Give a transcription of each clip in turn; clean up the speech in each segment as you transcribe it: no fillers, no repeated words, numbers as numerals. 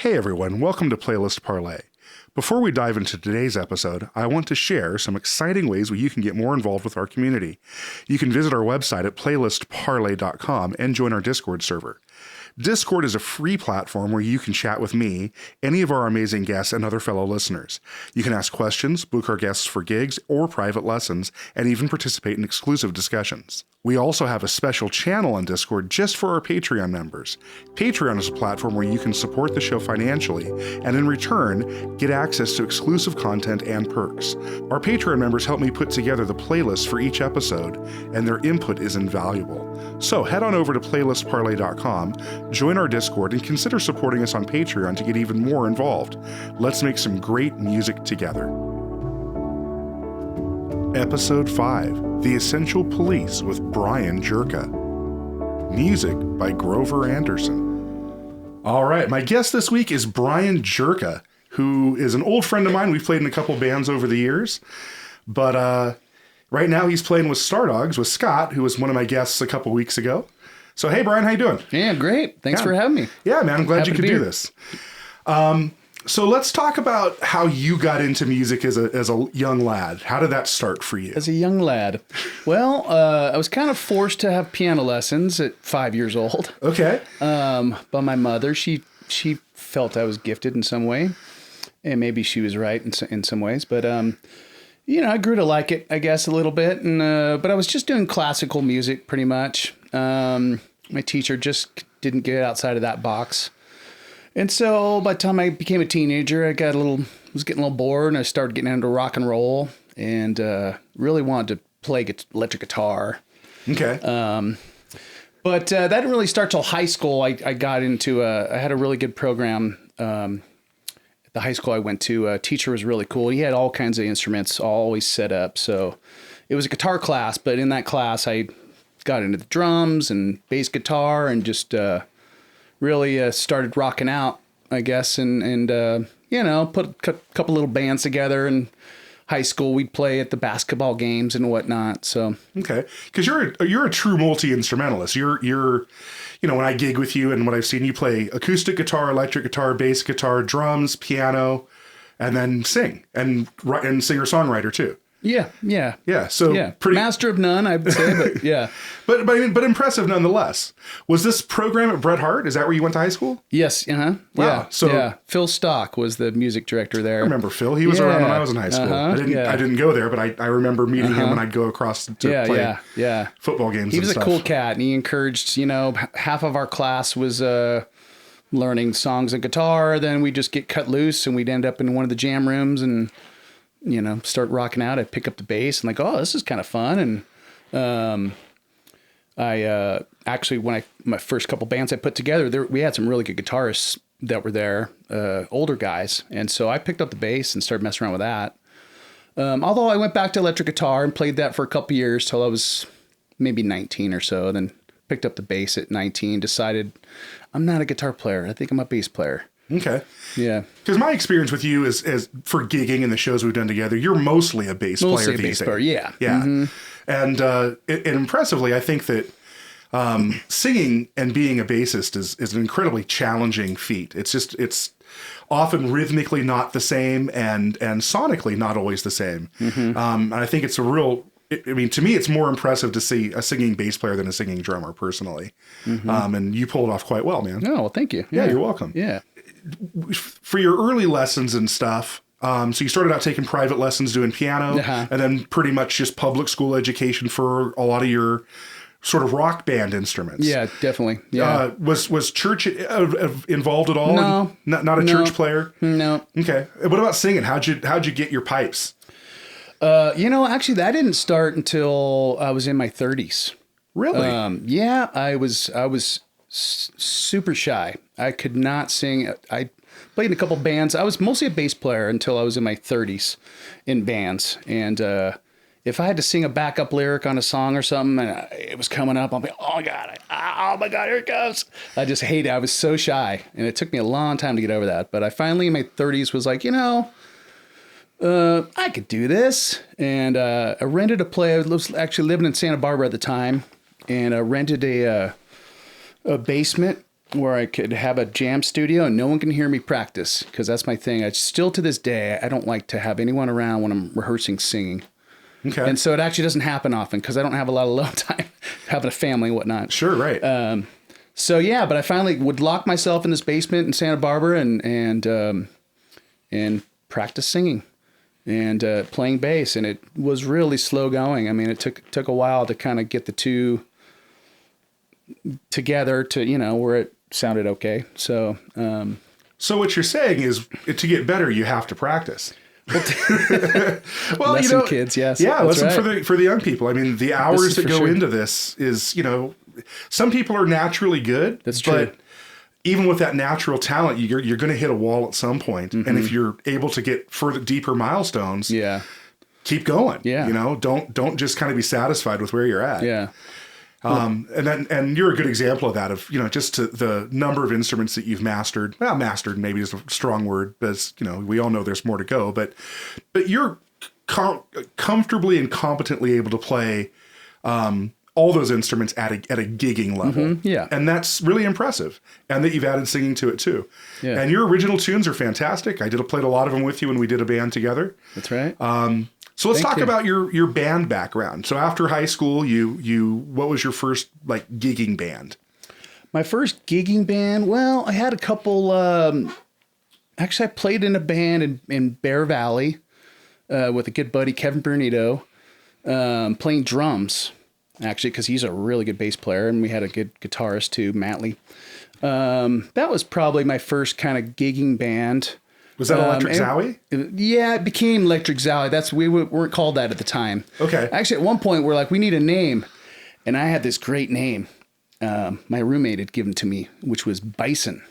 Hey everyone, welcome to Playlist Parlay. Before we dive into today's episode, I want to share some exciting ways where you can get more involved with our community. You can visit our website at playlistparlay.com and join our Discord server. Discord is a free platform where you can chat with me, any of our amazing guests, and other fellow listeners. You can ask questions, book our guests for gigs or private lessons, and even participate in exclusive discussions. We also have a special channel on Discord just for our Patreon members. Patreon is a platform where you can support the show financially, and in return, get access to exclusive content and perks. Our Patreon members help me put together the playlist for each episode, and their input is invaluable. So head on over to playlistparlay.com, join our Discord, and consider supporting us on Patreon to get even more involved. Let's make some great music together. Episode 5, The Essential Police with brianjirka. Music by Grover Anderson. All right, my guest this week is brianjirka, who is an old friend of mine. We've played in a couple bands over the years, but right now he's playing with Stardogs with Scott, who was one of my guests a couple weeks ago. So, hey, Brian, how you doing? Yeah, great. Thanks for having me. Yeah, man, I'm glad you could do this. So let's talk about how you got into music as a young lad. How did that start for you? As a young lad? Well, I was kind of forced to have piano lessons at 5 years old. Okay. By my mother. She felt I was gifted in some way, and maybe she was right in some ways. But I grew to like it, I guess, a little bit. And but I was just doing classical music pretty much. My teacher just didn't get outside of that box. And so by the time I became a teenager, I was getting a little bored, and I started getting into rock and roll, and really wanted to play electric guitar. Okay. But that didn't really start till high school. I got into I had a really good program at the high school I went to. Teacher was really cool. He had all kinds of instruments always set up. So it was a guitar class, but in that class I got into the drums and bass guitar and just really started rocking out, I guess, and put a couple little bands together. In high school, we'd play at the basketball games and whatnot. So okay, because you're a true multi-instrumentalist. You're when I gig with you and what I've seen, you play acoustic guitar, electric guitar, bass guitar, drums, piano, and then sing and singer-songwriter too. Yeah. So pretty master of none, I would say, but yeah. but impressive nonetheless. Was this program at Bret Harte? Is that where you went to high school? Yes. Wow. Yeah. So Phil Stock was the music director there. I remember Phil. He was around when I was in high school. I didn't go there, but I remember meeting him when I'd go across to play football games. He was a cool cat, and he encouraged. Half of our class was learning songs on guitar. Then we'd just get cut loose, and we'd end up in one of the jam rooms and start rocking out. I'd pick up the bass and this is kind of fun. And I actually, my first couple bands I put together, we had some really good guitarists that were there, older guys. And so I picked up the bass and started messing around with that. Although I went back to electric guitar and played that for a couple years till I was maybe 19 or so. Then picked up the bass at 19, decided I'm not a guitar player. I think I'm a bass player. Okay. Yeah. Because my experience with you is for gigging and the shows we've done together, you're mostly a bass player these days. Yeah. Yeah. Mm-hmm. And impressively, I think that singing and being a bassist is an incredibly challenging feat. It's often rhythmically not the same and sonically not always the same. Mm-hmm. And I think it's to me, it's more impressive to see a singing bass player than a singing drummer, personally. Mm-hmm. And you pulled it off quite well, man. Oh, well, thank you. Yeah, you're welcome. Yeah. For your early lessons and stuff, so you started out taking private lessons doing piano, and then pretty much just public school education for a lot of your sort of rock band instruments. Yeah, definitely. Yeah. Was church involved at all? No. Not a church player? No. Okay. What about singing? How'd you get your pipes? Actually, that didn't start until I was in my 30s. Really? Yeah, I was super shy. I could not sing. I played in a couple bands. I was mostly a bass player until I was in my 30s in bands. And if I had to sing a backup lyric on a song or something and it was coming up, I'll be, oh my God, here it goes. I just hate it. I was so shy. And it took me a long time to get over that. But I finally in my 30s was like, I could do this. And I rented a place. I was actually living in Santa Barbara at the time. And I rented a basement where I could have a jam studio and no one can hear me practice, because that's my thing. I still to this day, I don't like to have anyone around when I'm rehearsing singing. Okay. And so it actually doesn't happen often because I don't have a lot of alone time, having a family and whatnot. Sure, right. So yeah, but I finally would lock myself in this basement in Santa Barbara and practice singing and playing bass, and it was really slow going. I mean, it took a while to kind of get the two together to where it sounded okay. So so what you're saying is, to get better, you have to practice. Well, lesson kids, yes, yeah, that's lesson right. for the young people. I mean, the hours that go sure. into this is, some people are naturally good. That's true. But even with that natural talent, you're going to hit a wall at some point. And if you're able to get further, deeper milestones, keep going. Yeah. Don't just kind of be satisfied with where you're at. Yeah. And you're a good example of that, of, just the number of instruments that you've mastered. Well, mastered maybe is a strong word, but we all know there's more to go, but you're comfortably and competently able to play, all those instruments at a gigging level. Yeah. And that's really impressive. And that you've added singing to it too. Yeah. And your original tunes are fantastic. I played a lot of them with you when we did a band together. That's right. So let's talk you. about your band background. So after high school, what was your first gigging band? My first gigging band, well, I had a couple, actually I played in a band in Bear Valley with a good buddy, Kevin Bernito, playing drums, actually, because he's a really good bass player, and we had a good guitarist too, Matley. That was probably my first kind of gigging band. Was that Electric Zowie? Yeah, it became Electric Zowie. We weren't called that at the time. Okay. Actually, at one point, we're like, we need a name. And I had this great name. My roommate had given to me, which was Bison.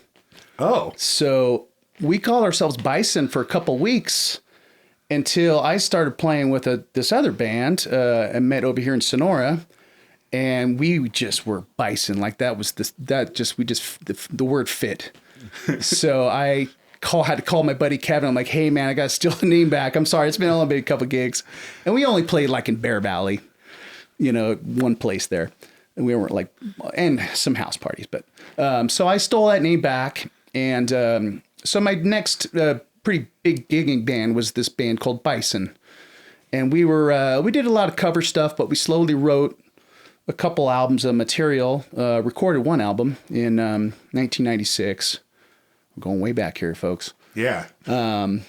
Oh. So we called ourselves Bison for a couple weeks until I started playing with this other band I met over here in Sonora. And we just were Bison. Like that was the word fit. So I had to call my buddy Kevin. I'm like, hey man, I got to steal the name back. I'm sorry. It's been only a couple gigs. And we only played in Bear Valley, one place there. And we weren't and some house parties, but, so I stole that name back. And, so my next, pretty big gigging band was this band called Bison. And we did a lot of cover stuff, but we slowly wrote a couple albums of material, recorded one album in, 1996. We're going way back here, folks. Yeah. We were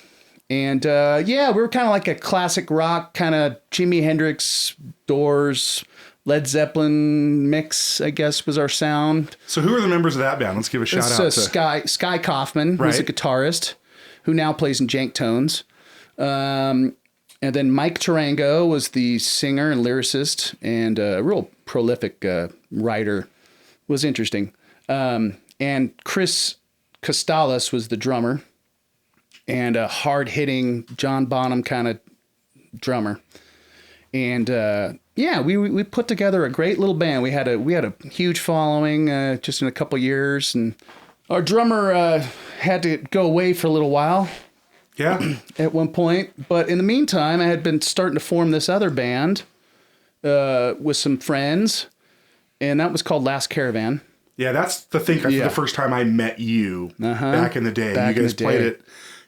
kind of like a classic rock, kind of Jimi Hendrix, Doors, Led Zeppelin mix, I guess, was our sound. So who are the members of that band? Let's give a shout out to Sky Kaufman, who's a guitarist, who now plays in Jank Tones. And then Mike Tarango was the singer and lyricist, and a real prolific writer. Was interesting. And Chris Costales was the drummer, and a hard-hitting John Bonham kind of drummer. And we put together a great little band. We had a huge following just in a couple years, and our drummer had to go away for a little while. Yeah. At one point, but in the meantime, I had been starting to form this other band with some friends, and that was called Last Caravan. Yeah, that's the thing. The first time I met you back in the day. You guys played at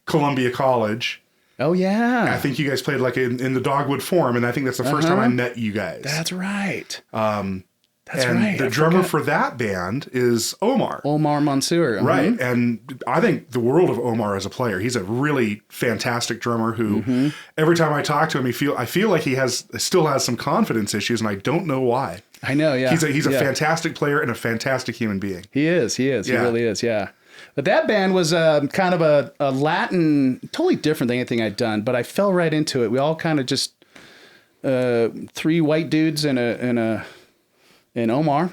Columbia College. Oh, yeah. I think you guys played in the Dogwood Forum, and I think that's the first time I met you guys. That's right. The drummer for that band is Omar. Omar Mansour. Right. And I think the world of Omar as a player. He's a really fantastic drummer who every time I talk to him, I feel like he still has some confidence issues, and I don't know why. I know, yeah. He's a fantastic player and a fantastic human being. He is. He really is, yeah. But that band was kind of a Latin, totally different than anything I'd done, but I fell right into it. We all kind of just three white dudes and Omar.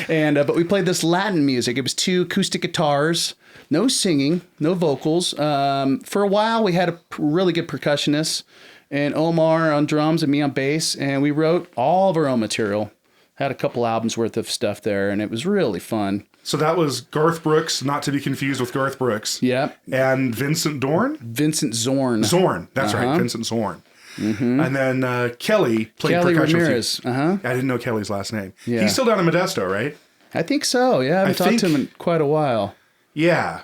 But we played this Latin music. It was 2 acoustic guitars, no singing, no vocals. For a while, we had a really good percussionist, and Omar on drums and me on bass, and we wrote all of our own material. Had a couple albums worth of stuff there, and it was really fun. So that was Garth Brooks, not to be confused with Garth Brooks. Yep. And Vincent Dorn? Vincent Zorn. Zorn, that's right, Vincent Zorn. And then Kelly played percussion. Ramirez. I didn't know Kelly's last name. Yeah. He's still down in Modesto, right? I think so. Yeah, I haven't talked to him in quite a while. Yeah.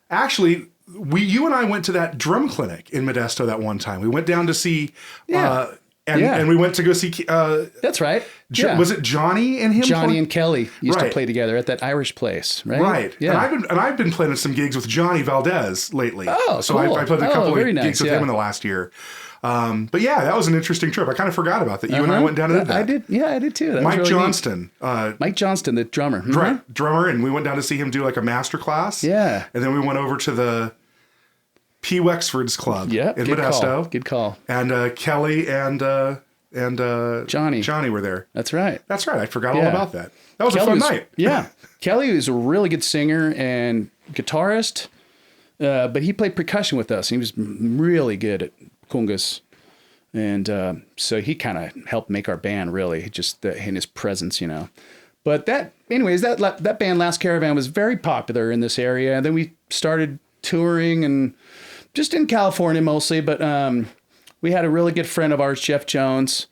Actually, you and I went to that drum clinic in Modesto that one time. We went down to see, and we went to go see. That's right. Was it Johnny and him? Johnny and Kelly used to play together at that Irish place, right? Right. Yeah. And I've been playing some gigs with Johnny Valdez lately. Oh, so cool. I played a couple of gigs nice. with him in the last year. But yeah, that was an interesting trip. I kind of forgot about that. You and I went down and did that. I did. Yeah, I did too. That Mike was really Johnston. Mike Johnston, the drummer. Mm-hmm. Right. Drummer. And we went down to see him do like a master class. Yeah. And then we went over to the P. Wexford's Club in Modesto. Good call. And Kelly and Johnny were there. That's right. I forgot all about that. That was a fun night. Yeah. Kelly was a really good singer and guitarist, but he played percussion with us. He was really good at congas. And so he kind of helped make our band, really, just in his presence, you know. But that band, Last Caravan, was very popular in this area. And then we started touring and just in California mostly. But we had a really good friend of ours, Jeff Jones,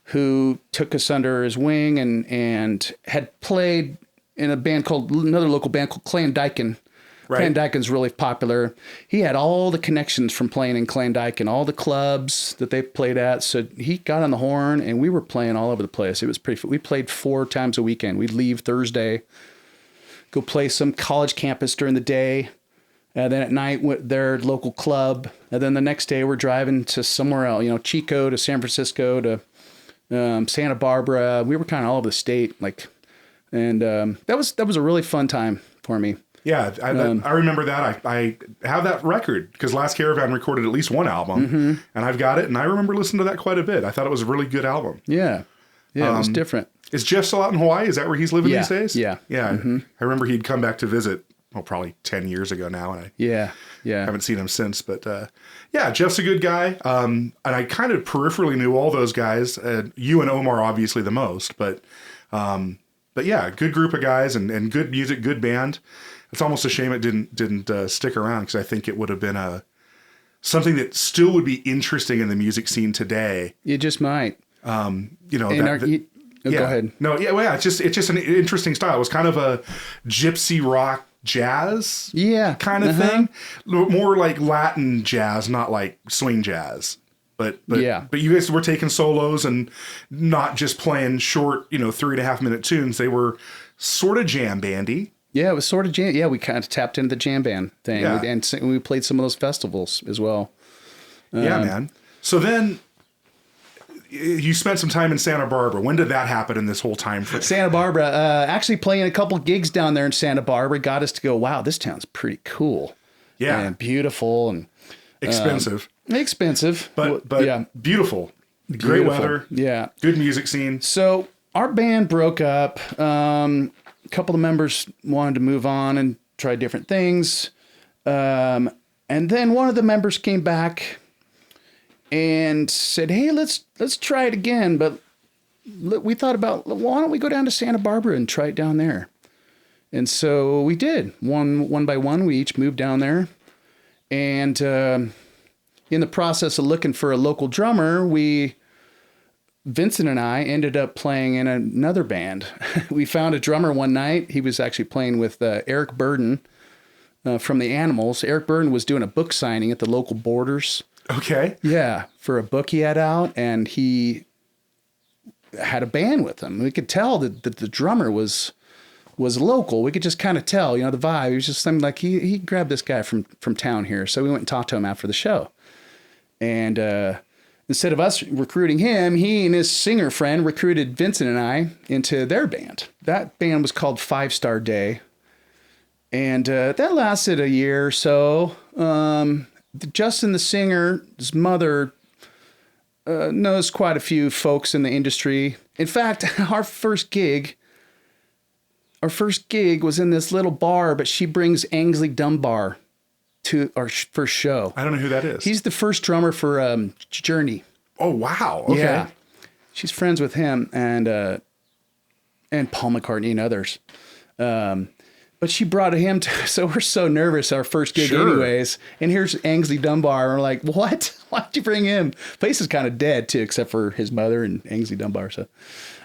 who took us under his wing and had played in another local band called Clay and Dyken. Right. Clay and Dyken's really popular. He had all the connections from playing in Clay and Dyken, all the clubs that they played at. So he got on the horn, and we were playing all over the place. It was pretty fun. We played 4 times a weekend. We'd leave Thursday, go play some college campus during the day, and then at night, their local club. And then the next day, we're driving to somewhere else, you know, Chico to San Francisco to Santa Barbara. We were kind of all over the state, and that was a really fun time for me. Yeah, I remember that. I have that record because Last Caravan recorded at least one album, and I've got it, and I remember listening to that quite a bit. I thought it was a really good album. Yeah, it was different. Is Jeff still out in Hawaii? Is that where he's living these days? Yeah. I remember he'd come back to visit, probably 10 years ago now, and I haven't seen him since. But Jeff's a good guy, and I kind of peripherally knew all those guys. You and Omar obviously the most, but yeah, good group of guys and good music, good band. It's almost a shame it didn't stick around because I think it would have been something that still would be interesting in the music scene today. It just might. Go ahead. No, it's just an interesting style. It was kind of a gypsy rock jazz kind of thing. More like Latin jazz, not like swing jazz. But you guys were taking solos and not just playing short, 3.5 minute tunes. They were sort of jam bandy. Yeah, it was sort of jam. Yeah, we kind of tapped into the jam band thing, and we played some of those festivals as well. Yeah, man. So then you spent some time in Santa Barbara. When did that happen in this whole time frame? Santa Barbara, actually playing a couple gigs down there in Santa Barbara got us to go, wow, this town's pretty cool. Yeah. And beautiful and expensive. But yeah, beautiful. Great weather. Yeah. Good music scene. So our band broke up. A couple of members wanted to move on and try different things. And then one of the members came back and said, hey, let's try it again. But we thought about, why don't we go down to Santa Barbara and try it down there? And so we did. One by one, we each moved down there. And in the process of looking for a local drummer, Vincent and I ended up playing in another band. We found a drummer one night. He was actually playing with Eric Burden from the Animals. Eric Burden was doing a book signing at the local Borders. Okay. Yeah, for a book he had out, and he had a band with him. We could tell that the drummer was local. We could just kind of tell, the vibe. He was just something like he grabbed this guy from town here. So we went and talked to him after the show. And instead of us recruiting him, he and his singer friend recruited Vincent and I into their band. That band was called 5 Star Day. And that lasted a year or so. Justin, the singer, his mother knows quite a few folks in the industry. In fact, our first gig was in this little bar, but she brings Ainsley Dunbar to our first show. I don't know who that is. He's the first drummer for Journey. Oh, wow. Okay. Yeah. She's friends with him and Paul McCartney and others. But she brought him to, so we're so nervous our first gig anyways. And here's Ainsley Dunbar. And we're like, what? Why'd you bring him? Place is kind of dead too, except for his mother and Ainsley Dunbar. So,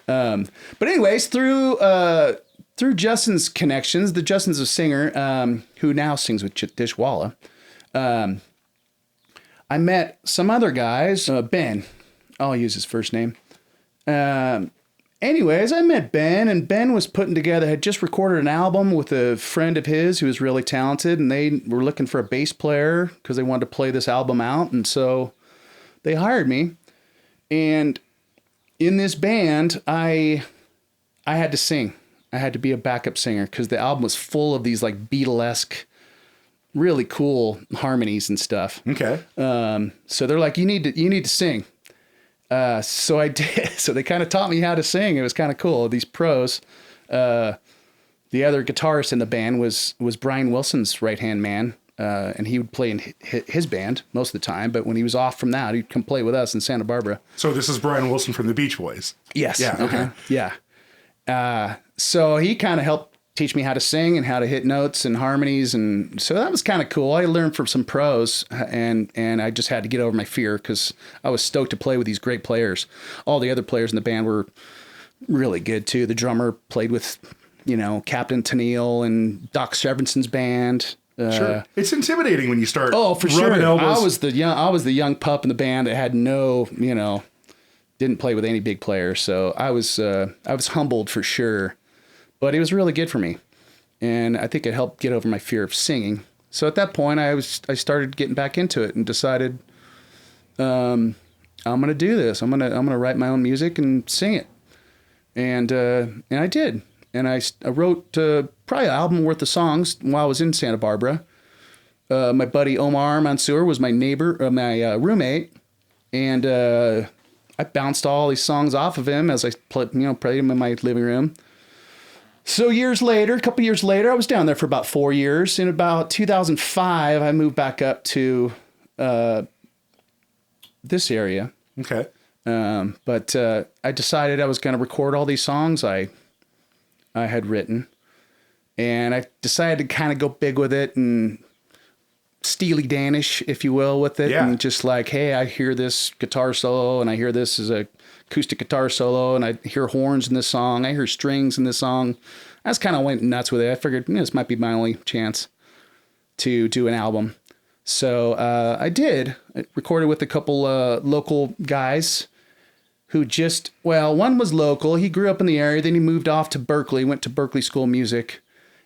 but anyways, through through Justin's connections, Justin's a singer who now sings with Dishwalla. I met some other guys, Ben. I'll use his first name. Anyways, I met Ben, and Ben was had just recorded an album with a friend of his who was really talented, and they were looking for a bass player because they wanted to play this album out, and so they hired me. And in this band, I had to sing. I had to be a backup singer because the album was full of these like Beatlesque, really cool harmonies and stuff. Okay. So they're like, you need to sing. So I did. So they kind of taught me how to sing. It was kind of cool. These pros. The other guitarist in the band was Brian Wilson's right-hand man. And he would play in his band most of the time. But when he was off from that, he'd come play with us in Santa Barbara. So this is Brian Wilson from the Beach Boys. Yes. Yeah. Okay. Yeah. So he kind of helped teach me how to sing and how to hit notes and harmonies. And so that was kind of cool. I learned from some pros, and I just had to get over my fear because I was stoked to play with these great players. All the other players in the band were really good too. The drummer played with, Captain Tennille and Doc Severinson's band. Sure. It's intimidating when you start. Oh, for sure. Elbows. I was the young pup in the band that had no, didn't play with any big players. So I was humbled for sure. But it was really good for me, and I think it helped get over my fear of singing. So at that point, I started getting back into it and decided, I'm gonna do this. I'm gonna write my own music and sing it, and I did. And I wrote probably an album worth of songs while I was in Santa Barbara. My buddy Omar Mansour was my neighbor, my roommate, and I bounced all these songs off of him as I played them in my living room. So a couple years later, I was down there for about 4 years. In about 2005, I moved back up to this area. Okay. But I decided I was going to record all these songs I had written. And I decided to kind of go big with it and Steely Dan-ish, if you will, with it. Yeah. And just like, hey, I hear this guitar solo and I hear this as a acoustic guitar solo and I hear horns in this song. I hear strings in this song. I just kind of went nuts with it. I figured this might be my only chance to do an album. So I did. I recorded with a couple local guys who one was local. He grew up in the area. Then he moved off to Berkeley, went to Berkeley School of Music.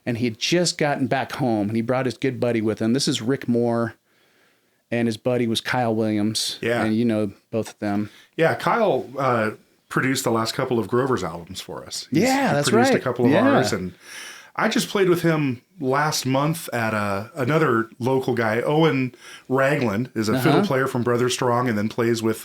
And he had just gotten back home, and he brought his good buddy with him. This is Rick Moore, and his buddy was Kyle Williams. Yeah. And both of them. Yeah, Kyle produced the last couple of Grover's albums for us. He that's produced right. a couple of ours, and I just played with him last month at another local guy. Owen Ragland is a fiddle player from Brother Strong, and then plays with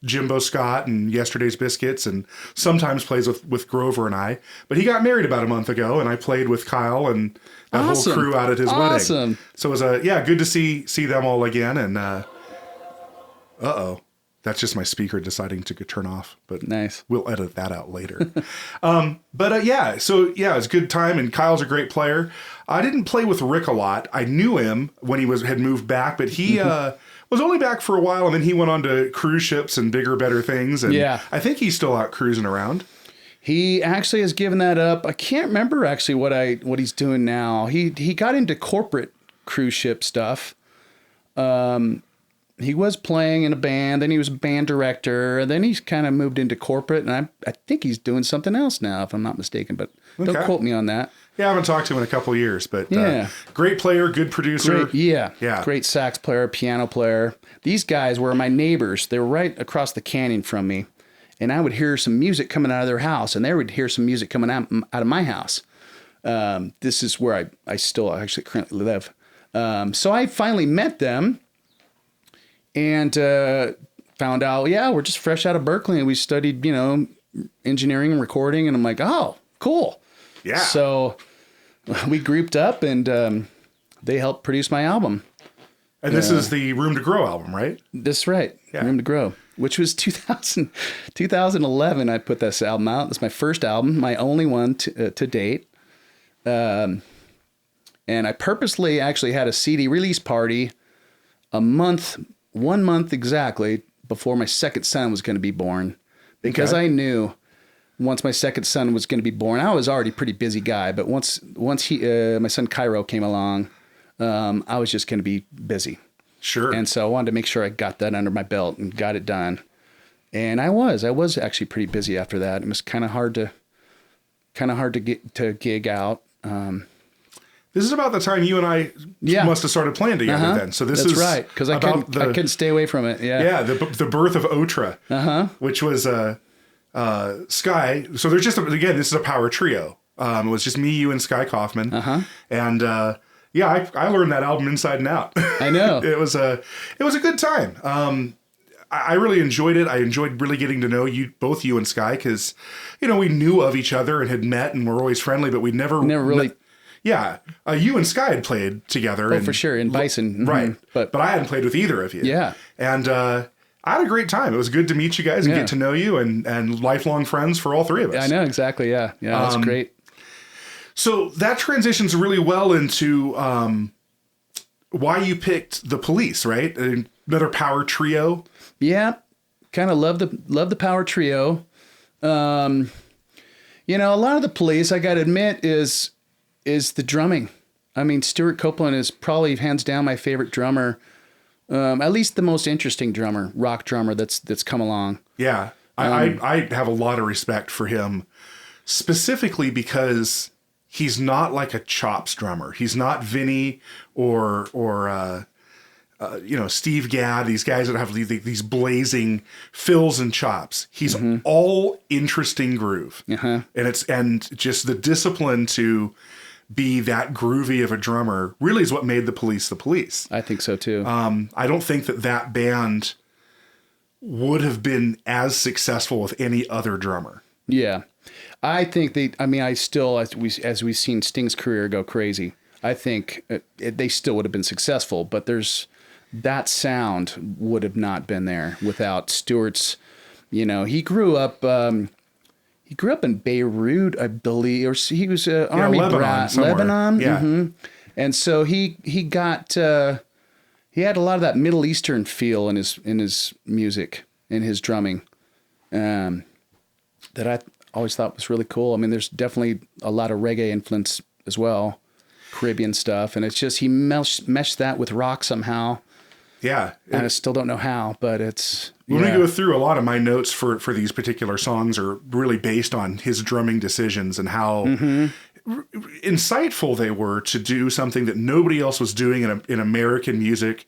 Jimbo Scott and Yesterday's Biscuits, and sometimes plays with Grover and I. But he got married about a month ago, and I played with Kyle and that whole crew out at his wedding. So it was good to see them all again. And that's just my speaker deciding to turn off, but nice. We'll edit that out later. So it was a good time, and Kyle's a great player. I didn't play with Rick a lot. I knew him when he had moved back, but he was only back for a while, and then he went on to cruise ships and bigger, better things. And I think he's still out cruising around. He actually has given that up. I can't remember actually what he's doing now. He got into corporate cruise ship stuff. He was playing in a band, then he was a band director, and then he's kind of moved into corporate, and I think he's doing something else now, if I'm not mistaken, but don't quote me on that. Yeah, I haven't talked to him in a couple of years, but great player, good producer. Great sax player, piano player. These guys were my neighbors. They were right across the canyon from me, and I would hear some music coming out of their house, and they would hear some music coming out of my house. This is where I still actually currently live. So I finally met them, and found out, we're just fresh out of Berkeley, and we studied, engineering and recording, and I'm like, oh, cool. Yeah. So we grouped up, and they helped produce my album. And this is the Room to Grow album, right? That's right. Yeah. Room to Grow, which was 2011. I put this album out. It's my first album, my only one to date. And I purposely actually had a CD release party 1 month exactly before my second son was going to be born, because I knew once my second son was going to be born, I was already a pretty busy guy, but once my son Cairo came along, I was just going to be busy. Sure. And so I wanted to make sure I got that under my belt and got it done. And I was actually pretty busy after that. It was kind of hard to get to gig out. This is about the time you and I must have started playing together then. So that's right, because I couldn't stay away from it. Yeah. Yeah, the birth of Otra, which was Sky. So there's again, this is a power trio. It was just me, you, and Sky Kaufman. And I learned that album inside and out. I know. It was a good time. I really enjoyed it. I enjoyed really getting to know both you and Sky, because, we knew of each other and had met and were always friendly, but we'd never really. Yeah. You and Sky had played together. Oh, for sure. In Bison. Right. But I hadn't played with either of you. Yeah. And I had a great time. It was good to meet you guys and get to know you, and lifelong friends for all three of us. I know. Exactly. Yeah. Yeah. That's great. So that transitions really well into why you picked The Police, right? Another power trio. Yeah. Kind of love the power trio. A lot of The Police, I got to admit, is the drumming. I mean, Stuart Copeland is probably hands down my favorite drummer, at least the most interesting drummer, rock drummer that's come along. Yeah, I have a lot of respect for him, specifically because he's not like a chops drummer. He's not Vinny or Steve Gadd, these guys that have these blazing fills and chops. He's all interesting groove, and just the discipline to be that groovy of a drummer really is what made The Police The Police. I think so too. I don't think that band would have been as successful with any other drummer. Yeah, I think as we've seen Sting's career go crazy, I think they still would have been successful, but that sound would have not been there without Stuart's. He grew up. He grew up in Beirut, I believe, or he was an army brat, Lebanon. Yeah. And so he got he had a lot of that Middle Eastern feel in his music, in his drumming, that I always thought was really cool. I mean, there's definitely a lot of reggae influence as well, Caribbean stuff, and it's just he meshed that with rock somehow. Yeah. And I still don't know how, but it's... When we go through, a lot of my notes for these particular songs are really based on his drumming decisions and how insightful they were to do something that nobody else was doing in American music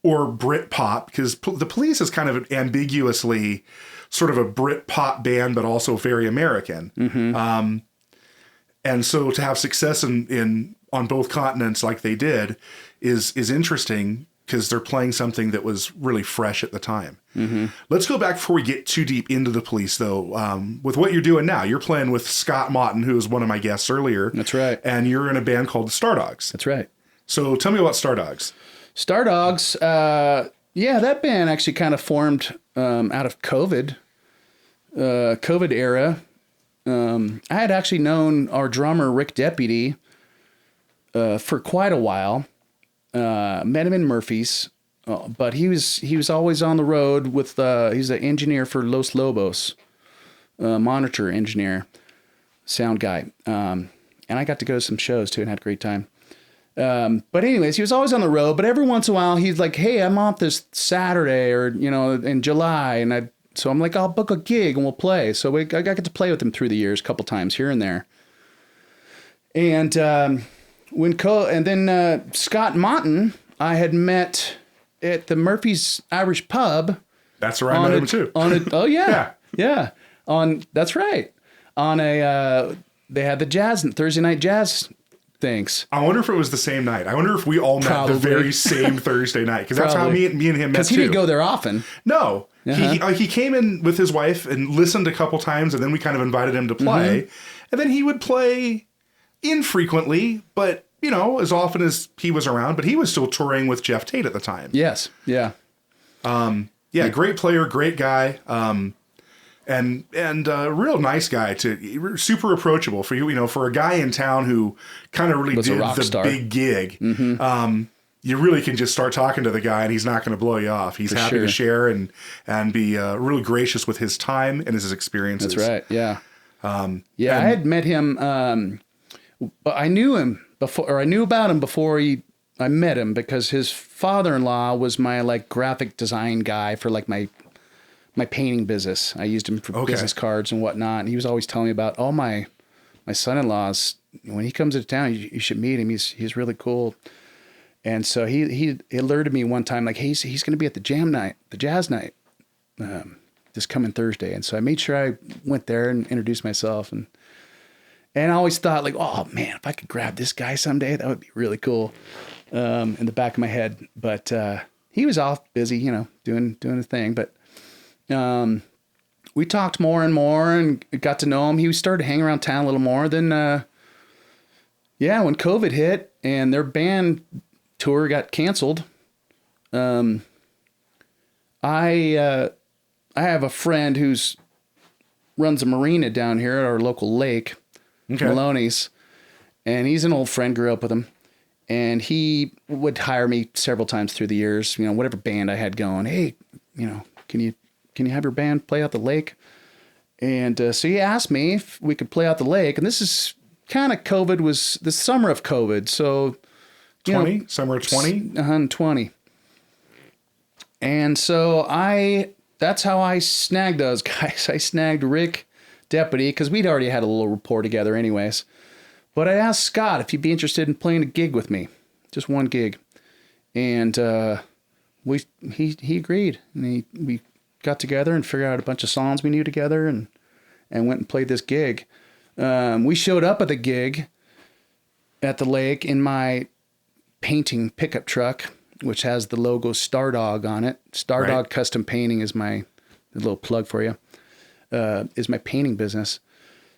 or Brit pop, because The Police is kind of ambiguously sort of a Brit pop band, but also very American. And so to have success on both continents like they did is interesting, because they're playing something that was really fresh at the time. Let's go back before we get too deep into The Police, though. With what you're doing now, you're playing with Scott Motton, who was one of my guests earlier. That's right. And you're in a band called the Stardogs. That's right. So tell me about Stardogs. Stardogs, that band actually kind of formed out of COVID era. I had actually known our drummer, Rick Deputy, for quite a while. Met him in Murphy's, but he was always on the road with, he's an engineer for Los Lobos, monitor engineer, sound guy. And I got to go to some shows too and had a great time. But anyways, he was always on the road, but every once in a while he's like, hey, I'm off this Saturday or, in July. So I'm like, I'll book a gig and we'll play. So I got to play with him through the years, a couple times here and there. And, then Scott Motton, I had met at the Murphy's Irish Pub. That's where I met him too. Oh yeah, yeah. That's right. They had the Thursday night jazz things. I wonder if it was the same night. I wonder if we all met the very same Thursday night, because that's how me and him met too. Because he didn't go there often. No, he came in with his wife and listened a couple times, and then we kind of invited him to play, and then he would play infrequently, but as often as he was around. But he was still touring with Jeff Tate at the time. Yes, yeah, great player, great guy, and a real nice guy super approachable for you. For a guy in town who kind of really did the big gig. You really can just start talking to the guy and he's not going to blow you off. He's happy to share and be really gracious with his time and his experiences. That's right. Yeah. Yeah, I had met him. But I knew him before, or I knew about him before I met him, because his father-in-law was my like graphic design guy for like my painting business. I used him for business cards and whatnot. And he was always telling me about my son-in-laws. When he comes into town, you should meet him. He's really cool. And so he alerted me one time, like, hey, he's going to be at the jazz night, this coming Thursday. And so I made sure I went there and introduced myself. And I always thought, like, oh man, if I could grab this guy someday, that would be really cool, in the back of my head. But he was off busy, doing a thing. But we talked more and more and got to know him. He started to hang around town a little more. Then, when COVID hit and their band tour got canceled, I have a friend who's runs a marina down here at our local lake, Maloney's, and he's an old friend, grew up with him, and he would hire me several times through the years, whatever band I had going. Hey, can you have your band play out the lake? And so he asked me if we could play out the lake, and this is kind of was the summer of COVID, so summer of 20? 20. And so that's how I snagged those guys. I snagged Rick, Deputy, because we'd already had a little rapport together anyways. But I asked Scott if he'd be interested in playing a gig with me, just one gig. And he agreed. And we got together and figured out a bunch of songs we knew together and went and played this gig. We showed up at the gig at the lake in my painting pickup truck, which has the logo Stardog on it. Stardog Custom Painting is a little plug for you, is my painting business.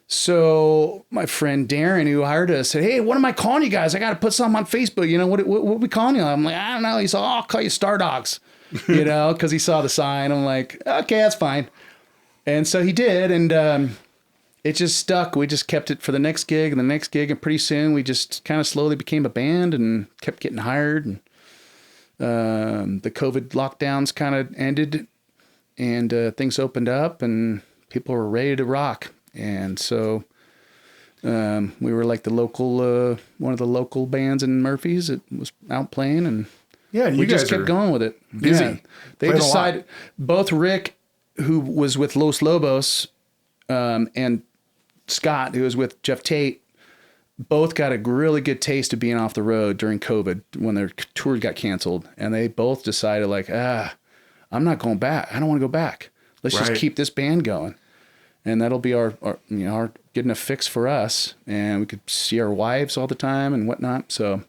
So my friend Darren, who hired us, said, hey, what am I calling you guys? I got to put something on Facebook. What we calling you? I'm like, I don't know. He said, I'll call you Stardogs, because he saw the sign. I'm like, okay, that's fine. And so he did. And it just stuck. We just kept it for the next gig and the next gig. And pretty soon we just kind of slowly became a band and kept getting hired. And the COVID lockdowns kind of ended and things opened up and people were ready to rock. And so we were like the local, one of the local bands in Murphy's that was out playing, and we just kept going with it. Busy. Yeah. They decided, both Rick, who was with Los Lobos, and Scott, who was with Jeff Tate, both got a really good taste of being off the road during COVID when their tour got canceled. And they both decided, like, I'm not going back. I don't want to go back. Let's just keep this band going. And that'll be our getting a fix for us. And we could see our wives all the time and whatnot. So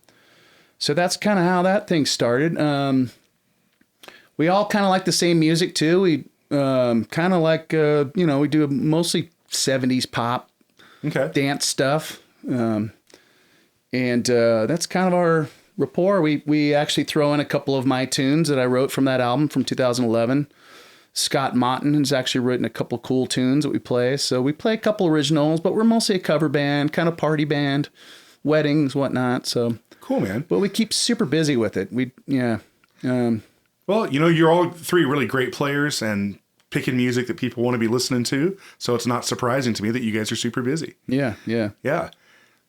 that's kind of how that thing started. We all kind of like the same music too. We kind of like, we do mostly 70s pop, dance stuff. And that's kind of our rapport. We actually throw in a couple of my tunes that I wrote from that album from 2011. Scott Motton has actually written a couple cool tunes that we play. So we play a couple originals, but we're mostly a cover band, kind of party band, weddings, whatnot. So cool, man. But we keep super busy with it. Well, you're all three really great players and picking music that people want to be listening to. So it's not surprising to me that you guys are super busy. Yeah.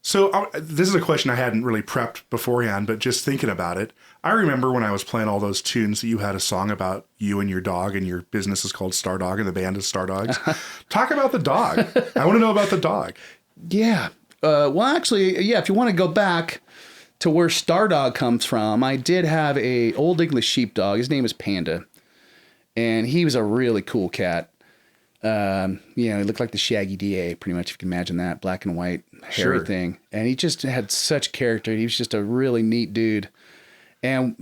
So this is a question I hadn't really prepped beforehand, but just thinking about it, I remember when I was playing all those tunes that you had a song about you and your dog, and your business is called Stardog and the band is Stardogs. Talk about the dog. I want to know about the dog. Yeah. Well, actually, if you want to go back to where Stardog comes from, I did have a old English sheepdog. His name was Panda, and he was a really cool cat. He looked like the Shaggy DA, pretty much, if you can imagine that, black and white, hairy thing. And he just had such character. He was just a really neat dude. And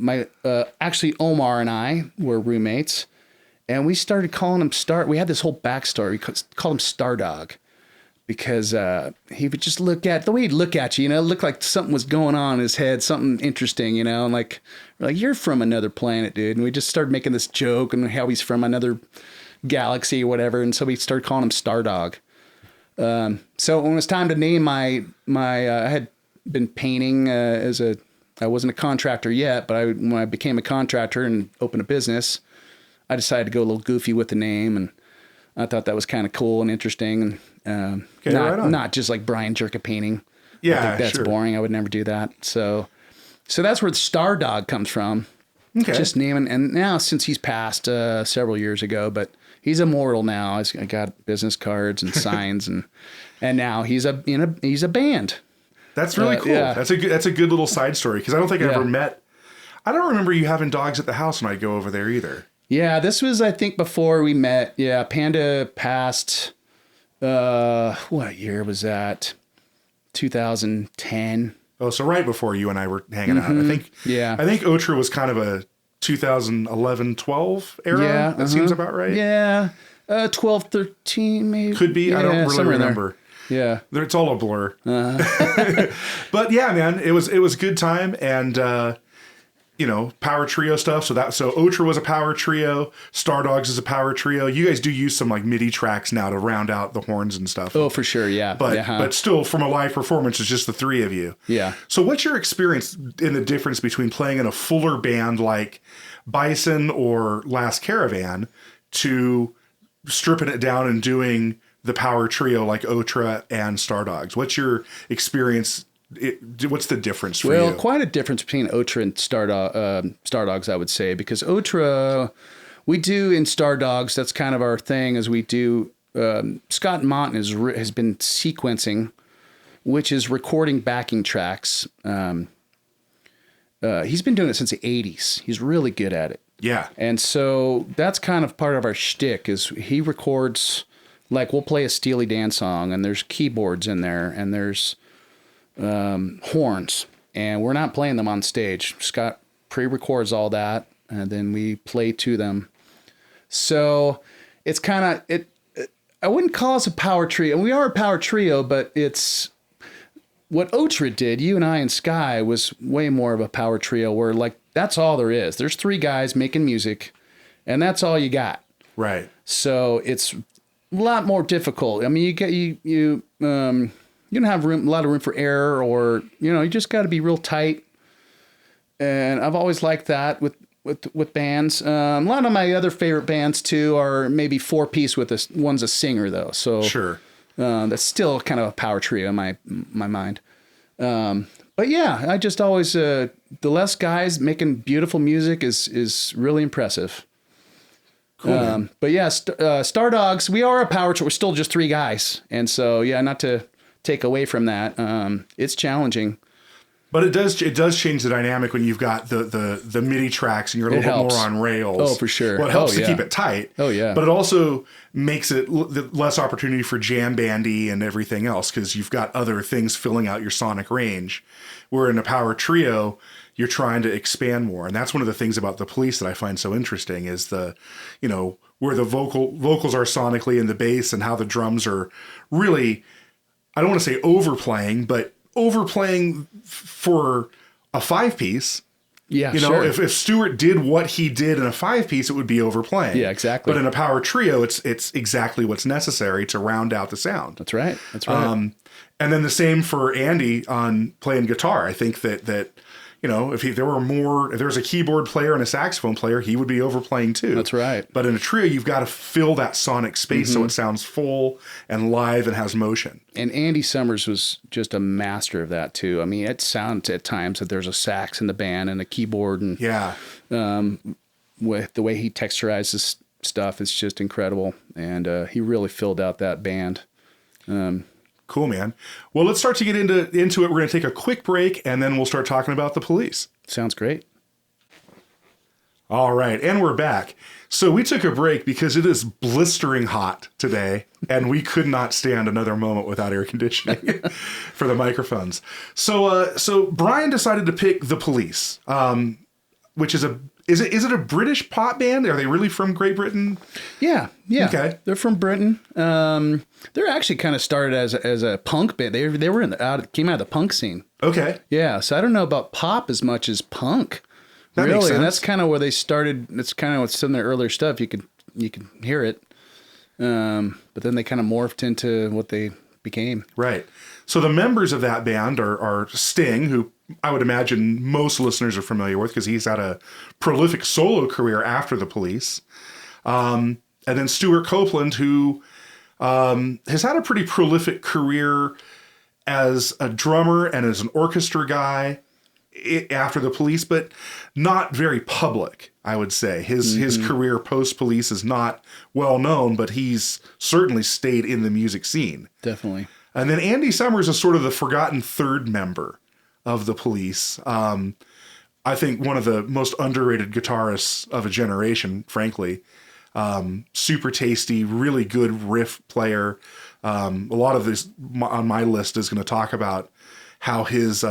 actually Omar and I were roommates, and we started calling him we had this whole backstory. We called him Stardog because he would just the way he'd look at you, it looked like something was going on in his head, something interesting, and we're like, you're from another planet, dude. And we just started making this joke and how he's from another galaxy or whatever. And so we started calling him Stardog. So when it was time to name my I had been painting I wasn't a contractor yet, but when I became a contractor and opened a business, I decided to go a little goofy with the name, and I thought that was kind of cool and interesting. Okay, right on. Not just like brianjirka painting. Yeah, I think that's sure. boring. I would never do that. So that's where the Star Dog comes from. Okay. Just naming, and now since he's passed several years ago, but he's immortal now. I got business cards and signs, and now he's a band. That's really cool. Yeah. That's a good little side story, because I don't think I Yeah. ever met. I don't remember you having dogs at the house when I go over there either. Yeah, this was, I think, before we met. Yeah, Panda passed. What year was that? 2010. Oh, so right before you and I were hanging out. I think. Yeah. I think Otra was kind of a 2011, 12 era. Yeah, That seems about right. Yeah, 12, 13 maybe. Could be. I don't really somewhere in there. remember. Yeah. It's all a blur. But yeah, man, it was a good time, and power trio stuff. So Otra was a power trio. Star Dogs is a power trio. You guys do use some like MIDI tracks now to round out the horns and stuff. Oh, for sure. Yeah. But still, from a live performance, it's just the three of you. Yeah. So what's your experience in the difference between playing in a fuller band like Bison or Last Caravan to stripping it down and doing the power trio like Otra and Star Dogs? What's your experience? What's the difference for you? Well, quite a difference between Otra and Star Dogs, I would say, because Otra, we do in Star Dogs, that's kind of our thing, is we do, Scott Monton has been sequencing, which is recording backing tracks. He's been doing it since the 80s. He's really good at it. Yeah. And so that's kind of part of our shtick, is he records, like we'll play a Steely Dan song and there's keyboards in there and there's horns, and we're not playing them on stage. Scott pre-records all that, and then we play to them. So it's kind of I wouldn't call us a power trio. We are a power trio, but it's what Otra did. You and I and Sky was way more of a power trio, where like that's all there is. There's three guys making music, and that's all you got. Right. So it's a lot more difficult. I mean, you don't have a lot of room for error, or, you just got to be real tight. And I've always liked that with bands. A lot of my other favorite bands too are maybe 4-piece with one's a singer though. So Sure. That's still kind of a power trio in my mind. But yeah, I just always, the less guys making beautiful music is really impressive. Cool. But yeah, Star Dogs, we are a power trio. We're still just three guys. And so, yeah, not to take away from that. It's challenging. But it does change the dynamic when you've got the MIDI tracks and you're a little bit more on rails. Oh, for sure. Well, it helps to keep it tight. Oh, yeah. But it also makes it less opportunity for jam bandy and everything else, because you've got other things filling out your sonic range. Where in a power trio, you're trying to expand more. And that's one of the things about the Police that I find so interesting, is where the vocals are sonically in the bass, and how the drums are really, I don't want to say overplaying, but overplaying for a 5-piece. Yeah, sure. Sure. If Stewart did what he did in a 5-piece, it would be overplaying. Yeah, exactly. But in a power trio, it's exactly what's necessary to round out the sound. That's right. That's right. And then the same for Andy on playing guitar. I think that if there was a keyboard player and a saxophone player, he would be overplaying too. That's right. But in a trio, you've got to fill that sonic space so it sounds full and live and has motion. And Andy Summers was just a master of that too. I mean, it sounds at times that there's a sax in the band and a keyboard, and yeah, with the way he texturizes stuff, it's just incredible. And he really filled out that band. Cool, man. Well, let's start to get into it. We're going to take a quick break, and then we'll start talking about the Police. Sounds great. All right, and we're back. So we took a break because it is blistering hot today, and we could not stand another moment without air conditioning for the microphones. So Brian decided to pick the Police, which is is it a British pop band? Are they really from Great Britain? Yeah. Okay. They're from Britain. They're actually kind of started as a punk band. They were came out of the punk scene. Okay. Yeah. So I don't know about pop as much as punk. That makes sense. And that's kind of where they started. That's kind of what's some of their earlier stuff. You can hear it. But then they kind of morphed into what they became. Right. So the members of that band are Sting, who I would imagine most listeners are familiar with because he's had a prolific solo career after the Police. And then Stuart Copeland, who has had a pretty prolific career as a drummer and as an orchestra guy after the Police, but not very public, I would say. His career post-Police is not well known, but he's certainly stayed in the music scene. Definitely. And then Andy Summers is sort of the forgotten third member of the Police. I think one of the most underrated guitarists of a generation, frankly. Super tasty, really good riff player. A lot of this on my list is going to talk about how his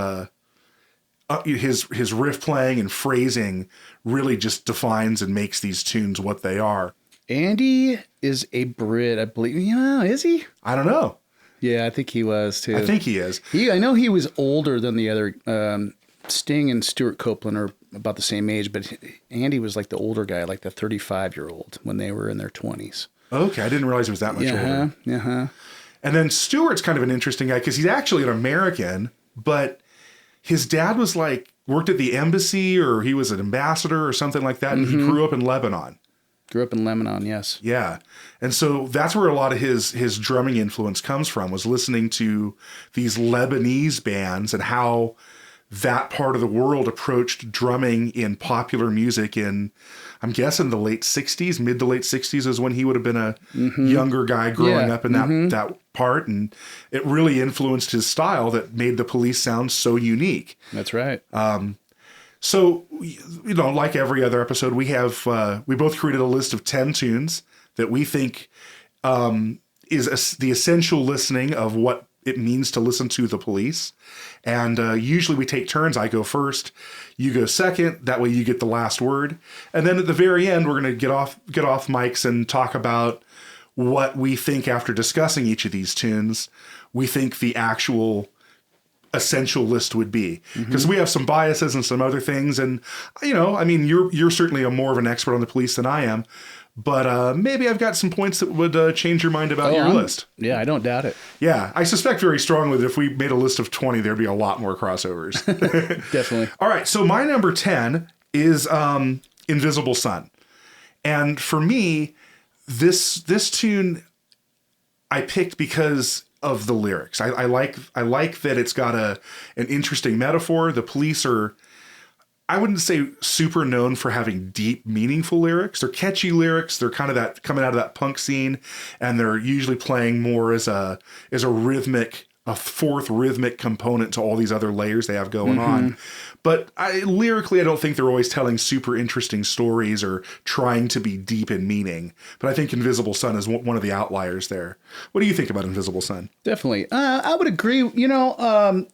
riff playing and phrasing really just defines and makes these tunes what they are. Andy is a Brit, I believe. Is he? I don't know. Yeah, I think he was too. I think he is. I know he was older than the other. Sting and Stuart Copeland are about the same age, but Andy was like the older guy, like the 35-year-old when they were in their 20s. Okay, I didn't realize he was that much older. Uh-huh. And then Stuart's kind of an interesting guy because he's actually an American, but his dad was worked at the embassy, or he was an ambassador or something like that. And he grew up in Lebanon. Grew up in Lebanon, yes. Yeah. And so that's where a lot of his drumming influence comes from, was listening to these Lebanese bands and how that part of the world approached drumming in popular music in, I'm guessing, the late 60s, mid to late 60s is when he would have been a younger guy growing up in that part. And it really influenced his style that made the Police sound so unique. That's right. So, like every other episode, we both created a list of 10 tunes that we think is the essential listening of what it means to listen to the Police. And usually we take turns. I go first, you go second. That way you get the last word. And then at the very end, we're going to get off mics and talk about what we think after discussing each of these tunes, we think the actual essential list would be. Because we have some biases and some other things. And, you're certainly more of an expert on the Police than I am. But maybe I've got some points that would change your mind about your list. Yeah, I don't doubt it. Yeah, I suspect very strongly that if we made a list of 20, there'd be a lot more crossovers. Definitely. All right, so my number 10 is Invisible Sun. And for me, this tune I picked because of the lyrics. I like that it's got an interesting metaphor. The Police are, I wouldn't say super known for having deep, meaningful lyrics. They're catchy lyrics. They're kind of that coming out of that punk scene, and they're usually playing more as a fourth rhythmic component to all these other layers they have going on. But lyrically, I don't think they're always telling super interesting stories or trying to be deep in meaning. But I think Invisible Sun is one of the outliers there. What do you think about Invisible Sun? Definitely. I would agree. I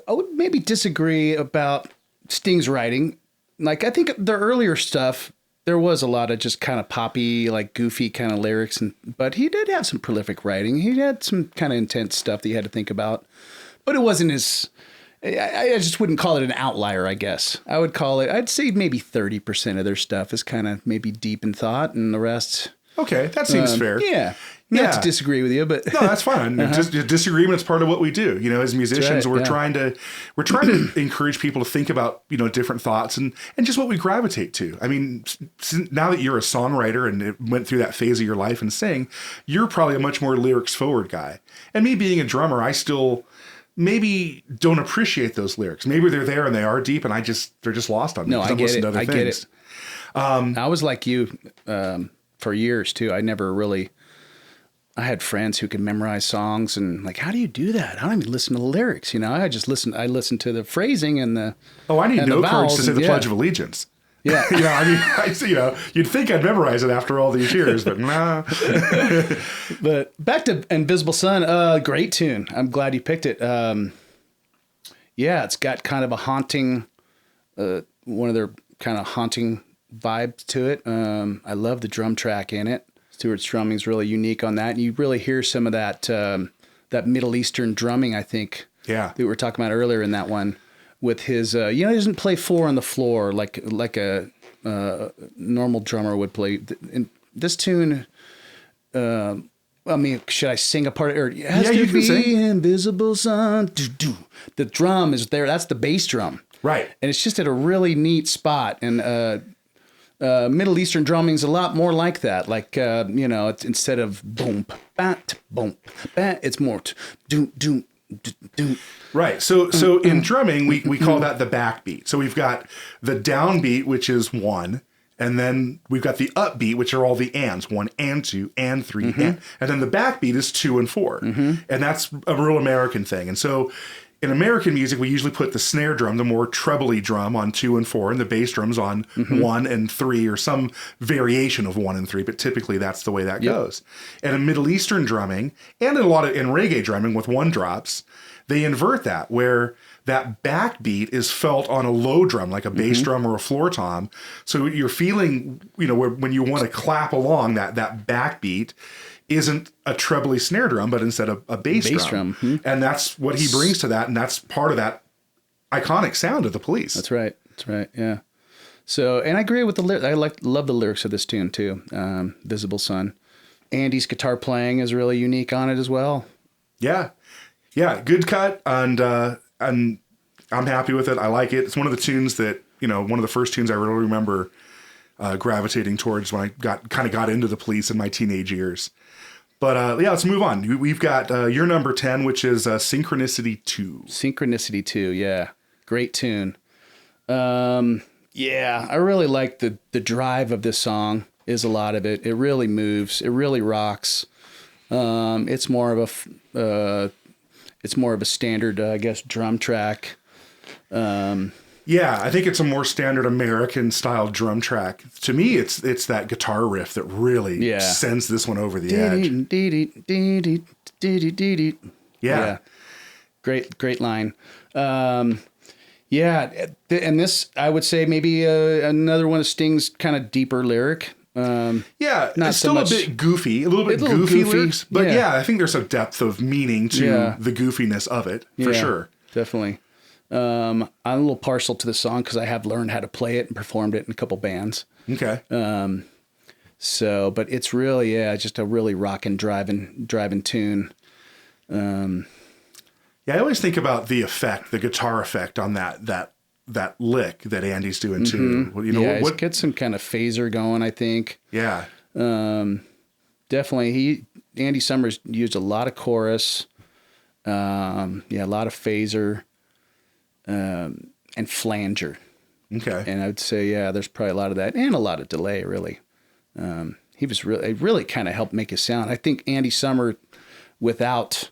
would maybe disagree about Sting's writing. I think the earlier stuff, there was a lot of just kind of poppy, goofy kind of lyrics, but he did have some prolific writing. He had some kind of intense stuff that you had to think about, but it wasn't I just wouldn't call it an outlier, I guess. I'd say maybe 30% of their stuff is kind of maybe deep in thought, and the rest. Okay, that seems fair. Yeah. Not to disagree with you, but no, that's fine. Disagreement's part of what we do. As musicians, right, we're trying to encourage people to think about different thoughts and just what we gravitate to. I mean, now that you're a songwriter and it went through that phase of your life and sing, you're probably a much more lyrics forward guy. And me being a drummer, I still maybe don't appreciate those lyrics. Maybe they're there and they are deep, and they're just lost on me. No, I get it. I get it. I was like you for years too. I had friends who could memorize songs, and how do you do that? I don't even listen to the lyrics. I listen to the phrasing and the. Oh, I need note cards to say the Pledge of Allegiance. Yeah. You'd think I'd memorize it after all these years, but nah. But back to Invisible Sun, great tune. I'm glad you picked it. It's got kind of a haunting, one of their kind of haunting vibes to it. I love the drum track in it. Stuart's drumming is really unique on that. And you really hear some of that Middle Eastern drumming, I think, that we were talking about earlier in that one, with his, he doesn't play 4 on the floor like a normal drummer would play. In this tune, should I sing a part? Or it has to be sing. Invisible Sun. The drum is there. That's the bass drum. Right. And it's just at a really neat spot. And Middle Eastern drumming is a lot more like that. Like, it's instead of boom, bat, boom, bat, it's more doom, doom, doom. Right. So in drumming, we call that the backbeat. So we've got the downbeat, which is 1, and then we've got the upbeat, which are all the ands, 1 and 2 and 3, and then the backbeat is 2 and 4. And that's a real American thing. And so in American music, we usually put the snare drum, the more trebly drum, on 2 and 4, and the bass drums on 1 and 3, or some variation of 1 and 3, but typically that's the way that goes. And in Middle Eastern drumming, and in reggae drumming with 1 drops, they invert that, where that backbeat is felt on a low drum, like a bass drum or a floor tom. So you're feeling, when you want to clap along, that backbeat isn't a trebly snare drum, but instead a bass drum. And that's what he brings to that, and that's part of that iconic sound of the Police. That's right. Yeah. So, and I agree with the lyrics. I love the lyrics of this tune too. Visible Sun. Andy's guitar playing is really unique on it as well. Yeah. Good cut, and I'm happy with it. I like it. It's one of the tunes that, one of the first tunes I really remember gravitating towards when I got into the Police in my teenage years. But let's move on. We've got your number 10, which is Synchronicity 2. Synchronicity 2, yeah. Great tune. I really like the drive of this song is a lot of it. It really moves. It really rocks. It's more of a standard, I guess, drum track. Yeah, I think it's a more standard American style drum track. To me, it's that guitar riff that really sends this one over the edge. Yeah. Great line. And this, I would say, maybe another one of Sting's kind of deeper lyric. Not it's still a bit goofy, a little bit goofy lyrics, but I think there's a depth of meaning to the goofiness of it, for sure. Definitely. I'm a little partial to the song because I have learned how to play it and performed it in a couple bands. Okay. But it's really, just a really rockin', driving tune. I always think about the guitar effect on that lick that Andy's doing too. What gets some kind of phaser going, I think. Yeah. Definitely. Andy Summers used a lot of chorus. A lot of phaser. And flanger. Okay. And I would say, there's probably a lot of that and a lot of delay, really. He was really kind of helped make his sound. I think Andy Summer without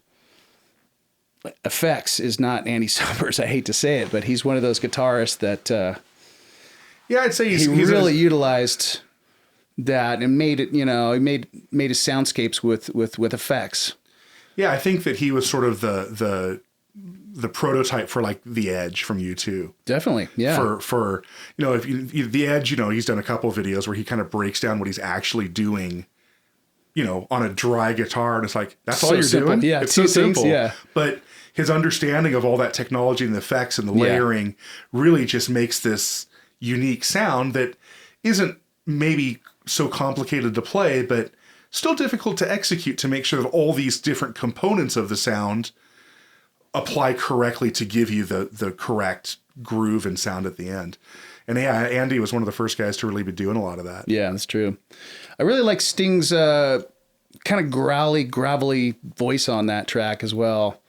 effects is not Andy Summers. I hate to say it, but he's one of those guitarists that, I'd say he really utilized that and made it, he made his soundscapes with effects. Yeah. I think that he was sort of the prototype for like The Edge from U2. Definitely. Yeah. For if The Edge, he's done a couple of videos where he kind of breaks down what he's actually doing, on a dry guitar. And it's like, that's all you're doing. Yeah. It's so simple. Yeah. But his understanding of all that technology and the effects and the layering really just makes this unique sound that isn't maybe so complicated to play, but still difficult to execute to make sure that all these different components of the sound apply correctly to give you the correct groove and sound at the end. And Andy was one of the first guys to really be doing a lot of that. Yeah, that's true. I really like Sting's kind of growly, gravelly voice on that track as well.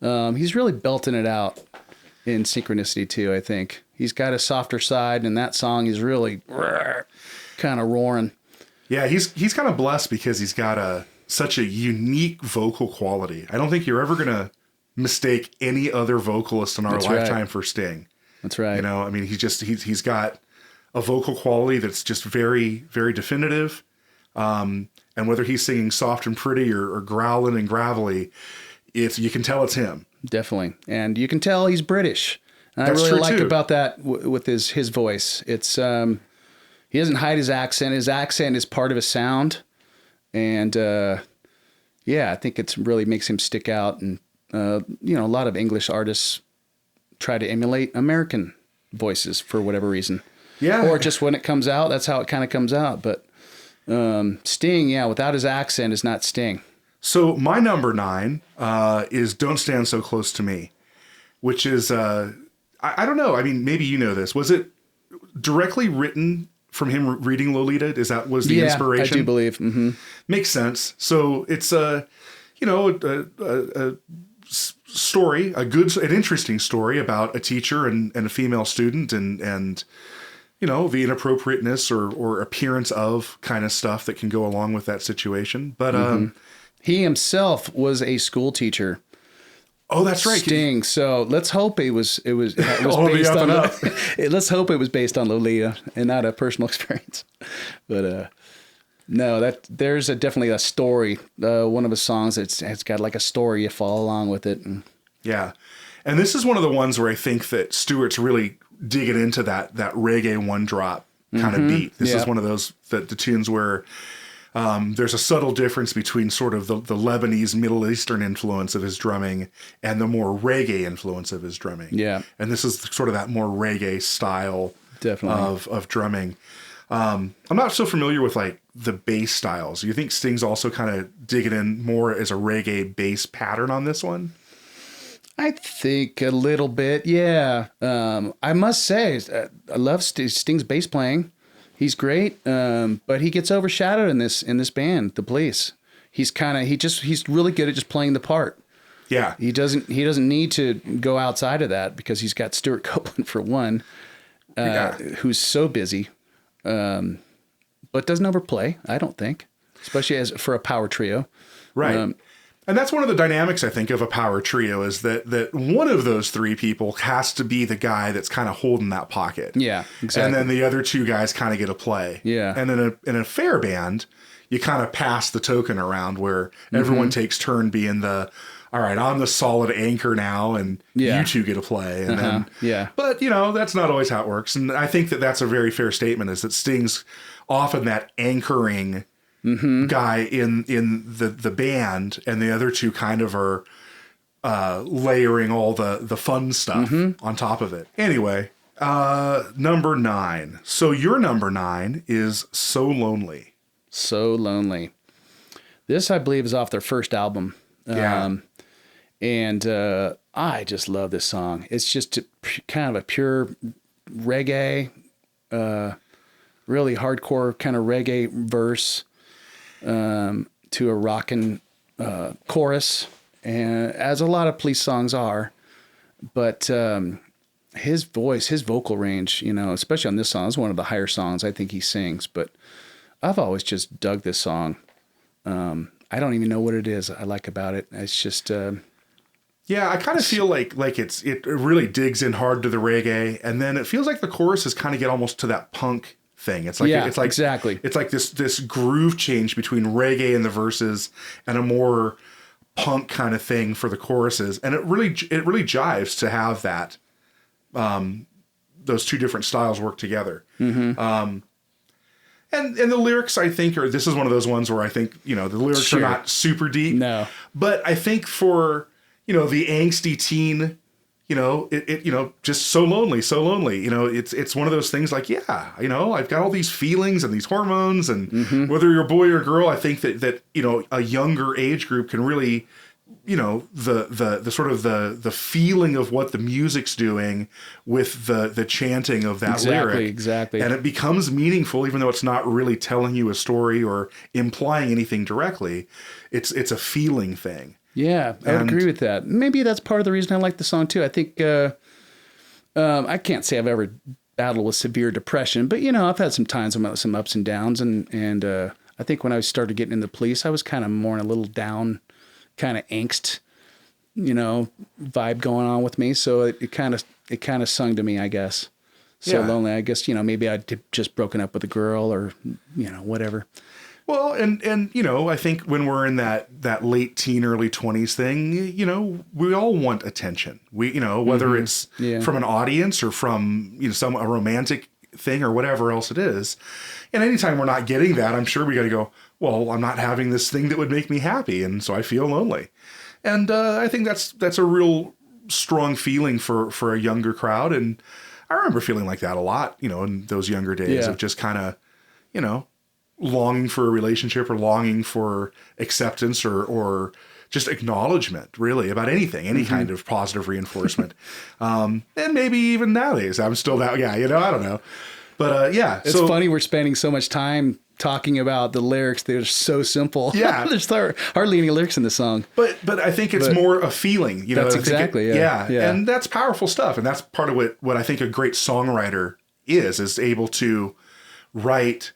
He's really belting it out in Synchronicity 2, I think. He's got a softer side, and that song is really kind of roaring. Yeah, he's kind of blessed because he's got such a unique vocal quality. I don't think you're ever going to mistake any other vocalist in our lifetime for Sting. That's right. He's got a vocal quality that's just very, very definitive. And whether he's singing soft and pretty or growling and gravelly, you can tell it's him. Definitely. And you can tell he's British. And that's I really true like too. about that with his voice. It's he doesn't hide his accent. His accent is part of his sound. And I think it's really makes him stick out. And a lot of English artists try to emulate American voices for whatever reason. Yeah. Or just when it comes out, that's how it kind of comes out. But Sting, without his accent is not Sting. So my number 9 is Don't Stand So Close to Me, which is, I don't know. I mean, maybe you know this. Was it directly written from him reading Lolita? Was the inspiration? I do believe. Mm-hmm. Makes sense. So it's a story, an interesting story about a teacher and a female student and the inappropriateness or appearance of kind of stuff that can go along with that situation. But he himself was a school teacher. Oh, that's right. Sting. So let's hope it was based on let's hope it was based on Lolita and not a personal experience. But no, there's definitely a story. One of his songs it's got like a story. You follow along with it. Yeah, and this is one of the ones where I think that Stewart's really digging into that reggae one drop kind of beat. This is one of those the tunes where. There's a subtle difference between sort of the Lebanese Middle Eastern influence of his drumming and the more reggae influence of his drumming. Yeah. And this is sort of that more reggae style of drumming. I'm not so familiar with like the bass styles. Do you think Sting's also kind of digging in more as a reggae bass pattern on this one? I think a little bit, yeah. I must say, I love Sting's bass playing. He's great, but he gets overshadowed in this band, The Police. He's really good at just playing the part. Yeah, he doesn't need to go outside of that because he's got Stuart Copeland for one, who's so busy, but doesn't overplay. I don't think, especially for a power trio, right. And that's one of the dynamics, I think, of a power trio is that one of those three people has to be the guy that's kind of holding that pocket. Yeah, exactly. And then the other two guys kind of get a play. Yeah. And in a fair band, you kind of pass the token around where everyone takes turn being all right, I'm the solid anchor now, and you two get a play. And then, but that's not always how it works. And I think that's a very fair statement is that Sting's often that anchoring guy in the band, and the other two kind of are layering all the fun stuff on top of it. Anyway, number 9. So your number 9 is So Lonely. So Lonely. This, I believe, is off their first album. Yeah. And I just love this song. It's just kind of a pure reggae, really hardcore kind of reggae verse. To a rockin' chorus, and as a lot of Police songs are, but his vocal range, especially on this song, is one of the higher songs I think he sings. But I've always just dug this song. I don't even know what it is I like about it. It's just yeah, I kind of feel like it really digs in hard to the reggae, and then it feels like the choruses kind of get almost to that punk thing. It's like exactly. It's like this groove change between reggae in the verses and a more punk kind of thing for the choruses, and it really jives to have that those two different styles work together. And the lyrics, I think, this is one of those ones where I think the lyrics are not super deep. No, but I think for the angsty teen. Just so lonely. It's one of those things like, I've got all these feelings and these hormones, and whether you're a boy or a girl, I think that a younger age group can really, the sort of the feeling of what the music's doing with the chanting of that lyric. Exactly. And it becomes meaningful, even though it's not really telling you a story or implying anything directly. It's a feeling thing. Yeah, I would agree with that. Maybe that's part of the reason I like the song too. I think I can't say I've ever battled with severe depression, but I've had some times with some ups and downs, and I think when I started getting into the Police, I was kind of more in a little down, kind of angst, vibe going on with me. So it kind of sung to me, I guess. So lonely. I guess maybe I'd just broken up with a girl or whatever. Well, and I think when we're in that late teen, early 20s thing, we all want attention. We, whether it's from an audience or from, a romantic thing or whatever else it is. And anytime we're not getting that, I'm sure we got to go, well, I'm not having this thing that would make me happy. And so I feel lonely. And I think that's a real strong feeling for a younger crowd. And I remember feeling like that a lot, in those younger days of just kind of, longing for a relationship or longing for acceptance or just acknowledgement, really, about anything, any kind of positive reinforcement. And maybe even nowadays, I'm still that guy, I don't know. But yeah, It's funny we're spending so much time talking about the lyrics. They're so simple. Yeah. There's hardly any lyrics in the song. But I think it's more a feeling, you know. That's I think exactly, yeah. And that's powerful stuff. And that's part of what I think a great songwriter is able to write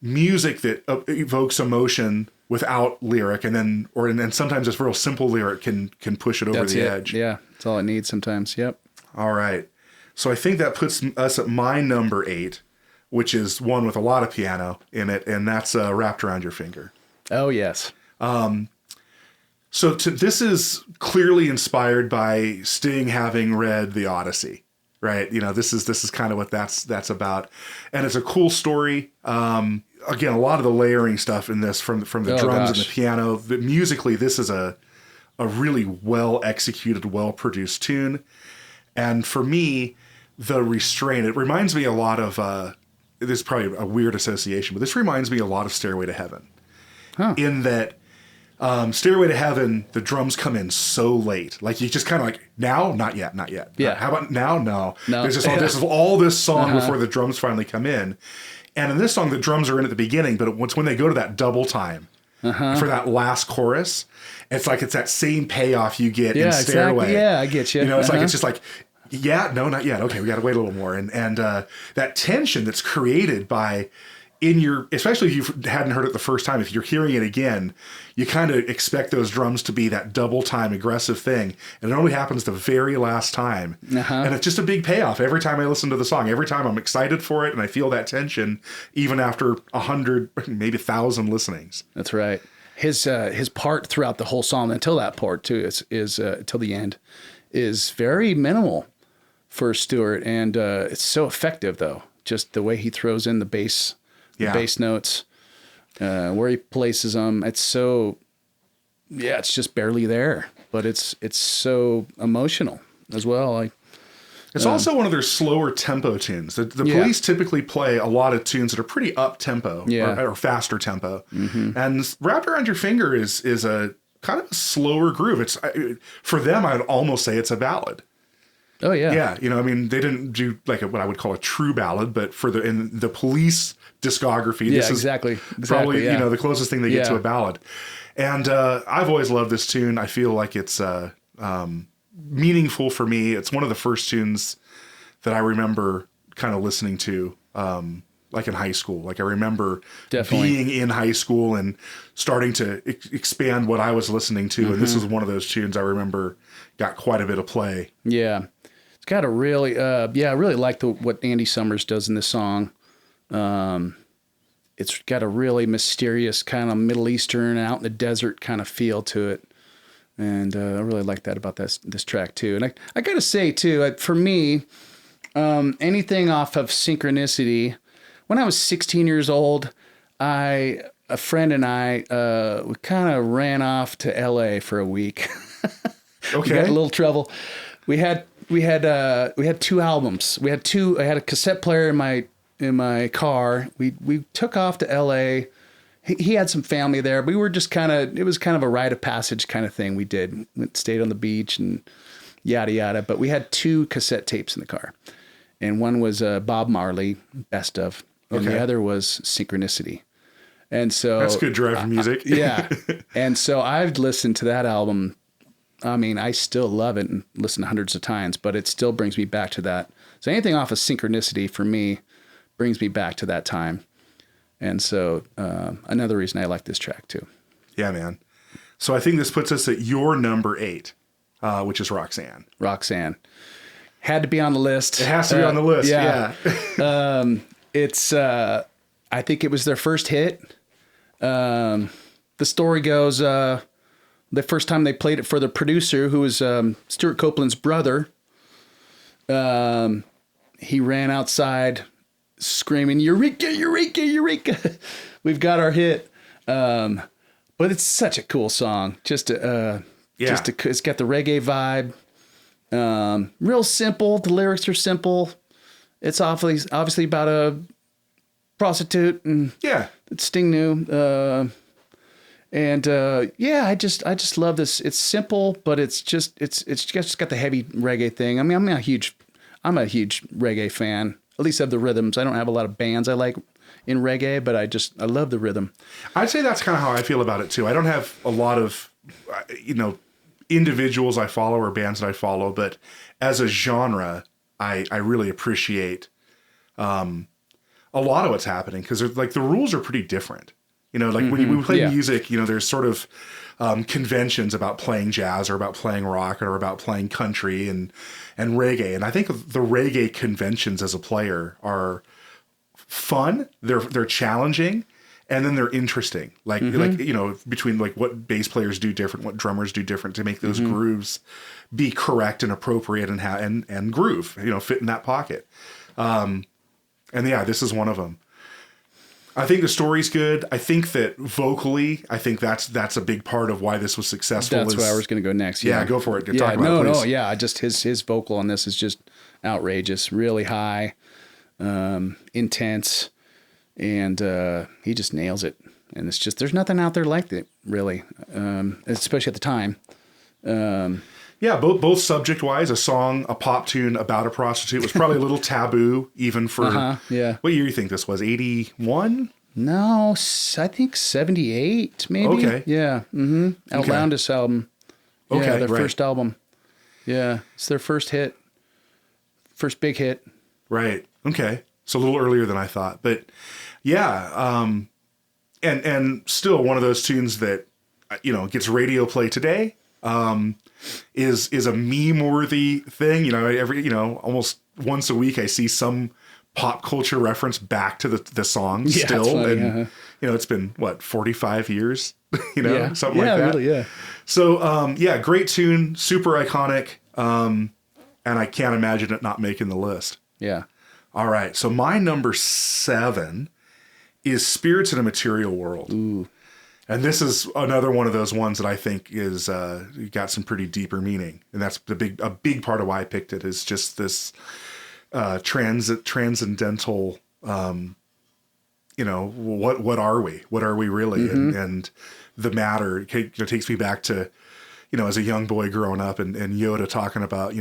music that evokes emotion without lyric, and then sometimes this real simple lyric can push it over the edge. Yeah, that's all it needs sometimes. Yep. All right. So I think that puts us at my number 8, which is one with a lot of piano in it, and that's Wrapped Around Your Finger. Oh, yes. So this is clearly inspired by Sting having read the Odyssey, right? You know, this is kind of what that's about, and it's a cool story. Again, a lot of the layering stuff in this from the drums and the piano. Musically, this is a really well executed, well produced tune, and for me, the restraint. It reminds me a lot of. This is probably a weird association, but this reminds me a lot of Stairway to Heaven, in that. Stairway to Heaven, the drums come in so late. Like, you just kind of like, now? Not yet. Yeah. How about now? No. No. There's all this song before the drums finally come in. And in this song, the drums are in at the beginning, but when they go to that double time for that last chorus, it's like it's that same payoff you get in Stairway. Exactly. Yeah, I get you. You know, it's like, it's just like, yeah, no, not yet. Okay, we got to wait a little more. And that tension that's created by... especially if you hadn't heard it the first time, if you're hearing it again, you kind of expect those drums to be that double time aggressive thing. And it only happens the very last time. And it's just a big payoff every time I listen to the song. Every time I'm excited for it and I feel that tension, even after 100, maybe 1,000 listenings. That's right. His part throughout the whole song, until that part too, is till the end, is very minimal for Stewart. And it's so effective, though. Just the way he throws in the bass notes, where he places them. It's so, it's just barely there, but it's so emotional as well. It's also one of their slower tempo tunes. The Police typically play a lot of tunes that are pretty up tempo or faster tempo. And Wrapped Around Your Finger is a kind of a slower groove. It's for them, I'd almost say it's a ballad. Oh yeah. Yeah. You know, I mean, they didn't do like what I would call a true ballad, but in the Police discography, this is probably, you know, the closest thing they get to a ballad. And I've always loved this tune. I feel like it's meaningful for me. It's one of the first tunes that I remember kind of listening to, like in high school. Like I remember being in high school and starting to expand what I was listening to. And this was one of those tunes I remember got quite a bit of play. Yeah. It's got a really, I really like what Andy Summers does in this song. It's got a really mysterious kind of Middle Eastern, out in the desert kind of feel to it. And I really like that about this track too. And I got to say too, for me, anything off of Synchronicity, when I was 16 years old, a friend and I, we kind of ran off to LA for a week. Okay. We got a little trouble. We had 2 albums. I had a cassette player in my car. We took off to LA. He had some family there. We were just it was kind of a rite of passage kind of thing we did. Stayed on the beach and yada yada. But we had 2 cassette tapes in the car. And one was Bob Marley, Best Of. And the other was Synchronicity. And so that's good driving music. Yeah. And so I've listened to that album. I mean, I still love it and listen hundreds of times, but it still brings me back to that. So anything off of Synchronicity for me brings me back to that time. And so another reason I like this track too. Yeah, man. So I think this puts us at your number 8, which is Roxanne. Roxanne. Had to be on the list. It has to be on the list. Yeah. It's, I think it was their first hit. The story goes, the first time they played it for the producer, who was Stuart Copeland's brother, he ran outside screaming, "Eureka, Eureka, Eureka! We've got our hit." But it's such a cool song. It's got the reggae vibe. Real simple. The lyrics are simple. It's obviously about a prostitute, and Sting knew. I just love this. It's simple, but it's just got the heavy reggae thing. I mean, I'm a huge reggae fan. at least of the rhythms. I don't have a lot of bands I like in reggae, but I love the rhythm. I'd say that's kind of how I feel about it too. I don't have a lot of, individuals I follow or bands that I follow, but as a genre, I really appreciate a lot of what's happening because like the rules are pretty different. Like when we play music, there's sort of conventions about playing jazz or about playing rock or about playing country and reggae. And I think the reggae conventions as a player are fun. They're challenging, and then they're interesting. Like between like what bass players do different, what drummers do different to make those grooves be correct and appropriate and groove. Fit in that pocket. And yeah, this is one of them. I think the story's good. I think that vocally, that's a big part of why this was successful. That's where I was going to go next. Yeah, go for it. Yeah, Talk about it, please. yeah. Just his vocal on this is just outrageous, really high, intense, and he just nails it. And it's just there's nothing out there like that, really, especially at the time. Yeah, both subject-wise, a pop tune about a prostitute was probably a little taboo, even for... yeah. What year do you think this was? 81? No, I think 78, maybe. Okay. Yeah. Mm-hmm. Outlandis album. Okay, yeah, their right. first album. Yeah, it's their first hit. First big hit. Right. Okay. So a little earlier than I thought. But yeah, and still one of those tunes that, gets radio play today. Is a meme-worthy thing. Almost once a week I see some pop culture reference back to the song still. Funny, and it's been 45 years, something like that. Really, yeah. So great tune, super iconic. And I can't imagine it not making the list. Yeah. All right. So my number 7 is Spirits in a Material World. Ooh. And this is another one of those ones that I think is got some pretty deeper meaning, and that's a big part of why I picked it is just this transcendental. What are we? What are we really? And the matter takes me back to as a young boy growing up and Yoda talking about,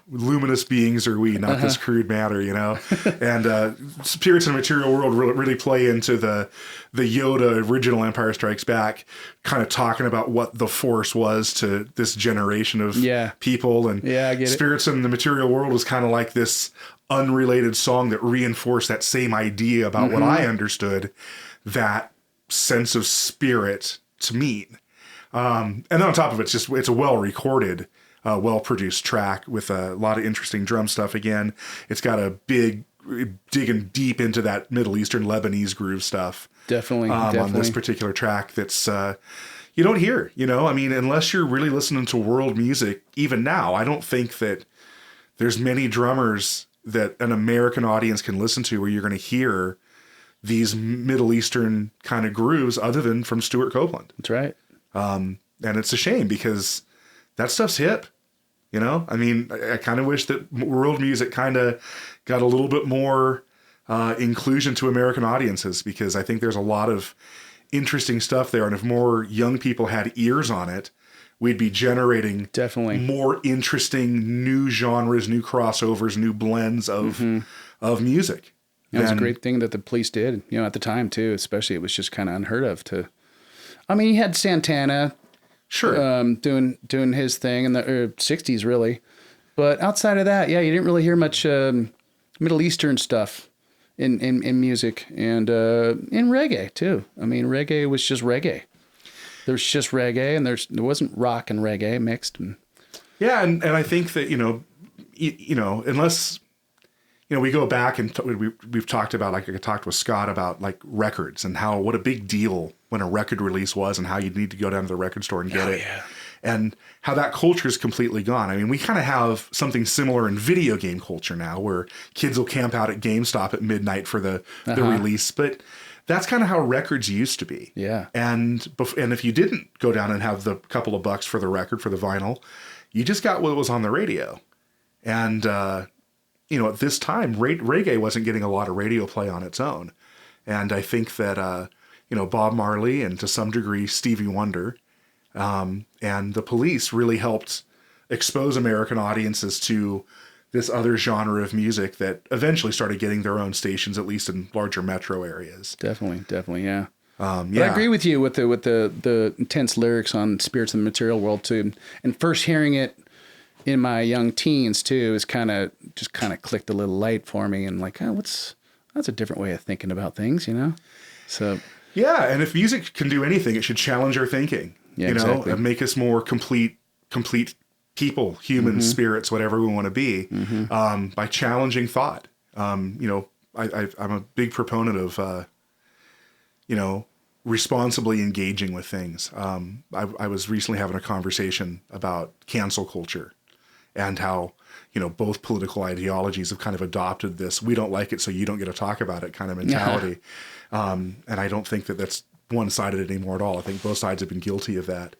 luminous beings are we, not this crude matter, and Spirits in a Material World really play into the Yoda original Empire Strikes Back, kind of talking about what the Force was to this generation of people. And I get Spirits in the Material World was kind of like this unrelated song that reinforced that same idea about what I understood that sense of spirit to mean. And then on top of it, it's a well-recorded, well-produced track with a lot of interesting drum stuff. Again, it's got a big digging deep into that Middle Eastern Lebanese groove stuff. Definitely. On this particular track that's you don't hear. Unless you're really listening to world music, even now, I don't think that there's many drummers that an American audience can listen to where you're going to hear these Middle Eastern kind of grooves other than from Stuart Copeland. That's right. And it's a shame because that stuff's hip, I kind of wish that world music kind of got a little bit more inclusion to American audiences, because I think there's a lot of interesting stuff there. And if more young people had ears on it, we'd be generating definitely more interesting new genres, new crossovers, new blends of music. It was a great thing that the Police did, at the time too, especially. It was just kind of unheard of to... you had Santana, sure, doing his thing in the 60s, really. But outside of that, you didn't really hear much Middle Eastern stuff in music and in reggae too. Reggae was just reggae. There's just reggae, and there wasn't rock and reggae mixed. Yeah, and I think that unless we go back and we've talked about, like I talked with Scott about like records and what a big deal when a record release was and how you'd need to go down to the record store and get it. Yeah. And how that culture is completely gone. We kind of have something similar in video game culture now, where kids will camp out at GameStop at midnight for the release. But that's kind of how records used to be. Yeah. And if you didn't go down and have the couple of bucks for the record, for the vinyl, you just got what was on the radio. And, at this time, reggae wasn't getting a lot of radio play on its own. And I think that, Bob Marley and to some degree Stevie Wonder and the Police really helped expose American audiences to this other genre of music that eventually started getting their own stations, at least in larger metro areas. Definitely, yeah. Yeah. But I agree with you with the intense lyrics on Spirits in the Material World too. And first hearing it in my young teens too is kind of clicked a little light for me, and like, oh, that's a different way of thinking about things, you know? So yeah, and if music can do anything, it should challenge our thinking. Yeah, you know, exactly. and make us more complete people, humans, spirits, whatever we want to be, by challenging thought. You know, I'm a big proponent of, you know, responsibly engaging with things. I was recently having a conversation about cancel culture and how, you know, both political ideologies have kind of adopted this, we don't like it, so you don't get to talk about it kind of mentality. And I don't think that that's one-sided anymore at all. I think both sides have been guilty of that.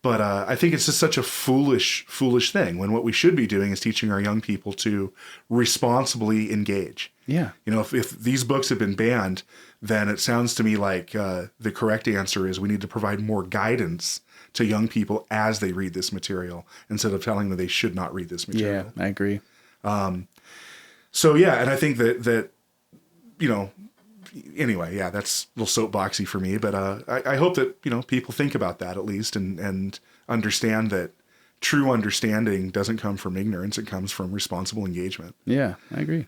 But I think it's just such a foolish thing, when what we should be doing is teaching our young people to responsibly engage. yeah. You know, if these books have been banned, then it sounds to me like the correct answer is we need to provide more guidance to young people as they read this material, instead of telling them they should not read this material. Yeah, I agree. So yeah, and I think that you know, anyway, yeah, that's a little soapboxy for me, but I hope that, you know, people think about that at least, and understand that true understanding doesn't come from ignorance; it comes from responsible engagement. Yeah, I agree.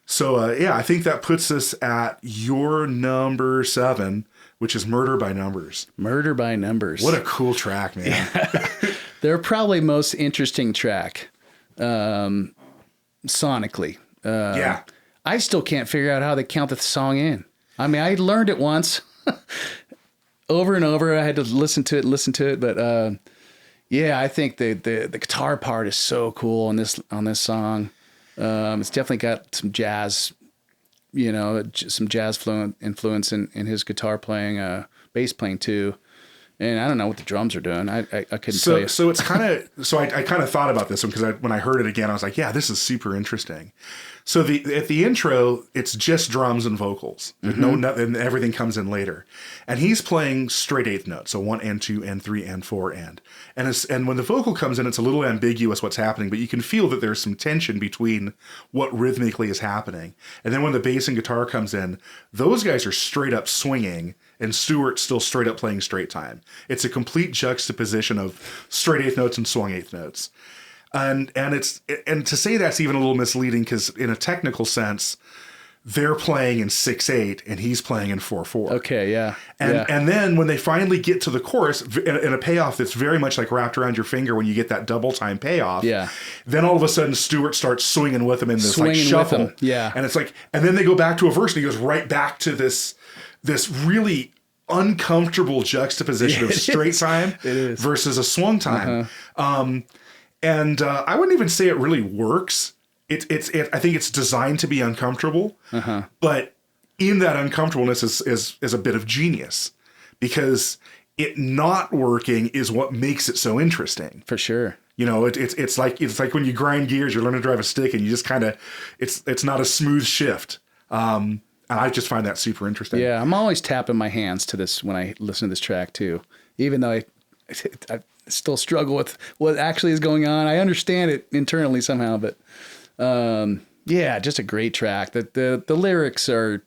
So yeah, I think that puts us at your number 7, which is Murder by Numbers. Murder by Numbers. What a cool track, man. Yeah. They're probably most interesting track, sonically. Yeah. I still can't figure out how they count the song in. I mean, I learned it once over and over. I had to listen to it. But yeah, I think the guitar part is so cool on this song. It's definitely got some jazz, you know, some jazz influence in his guitar playing, bass playing too. And I don't know what the drums are doing. I couldn't tell you. So it's kind of, so I kind of thought about this one, because when I heard it again, I was like, yeah, this is super interesting. So at the intro, it's just drums and vocals. There's and everything comes in later. And he's playing straight eighth notes, so 1 and 2 and 3 and 4 and when the vocal comes in, it's a little ambiguous what's happening, but you can feel that there's some tension between what rhythmically is happening. And then when the bass and guitar comes in, those guys are straight up swinging, and Stewart's still straight up playing straight time. It's a complete juxtaposition of straight eighth notes and swung eighth notes. And to say that's even a little misleading, because in a technical sense, they're playing in 6/8 and he's playing in 4/4. Okay, yeah. And then when they finally get to the chorus, in a payoff that's very much like Wrapped Around Your Finger, when you get that double time payoff, yeah. Then all of a sudden Stewart starts swinging with him in this like shuffle. Yeah. And it's like, and then they go back to a verse and he goes right back to this really uncomfortable juxtaposition of straight time versus a swung time. And I wouldn't even say it really works. I think it's designed to be uncomfortable, but in that uncomfortableness is a bit of genius, because it not working is what makes it so interesting. For sure. You know, it's like when you grind gears, you're learning to drive a stick, and you just kind of, it's not a smooth shift. And I just find that super interesting. Yeah, I'm always tapping my hands to this when I listen to this track too, even though I still struggle with what actually is going on. I understand it internally somehow, but yeah, just a great track. The lyrics are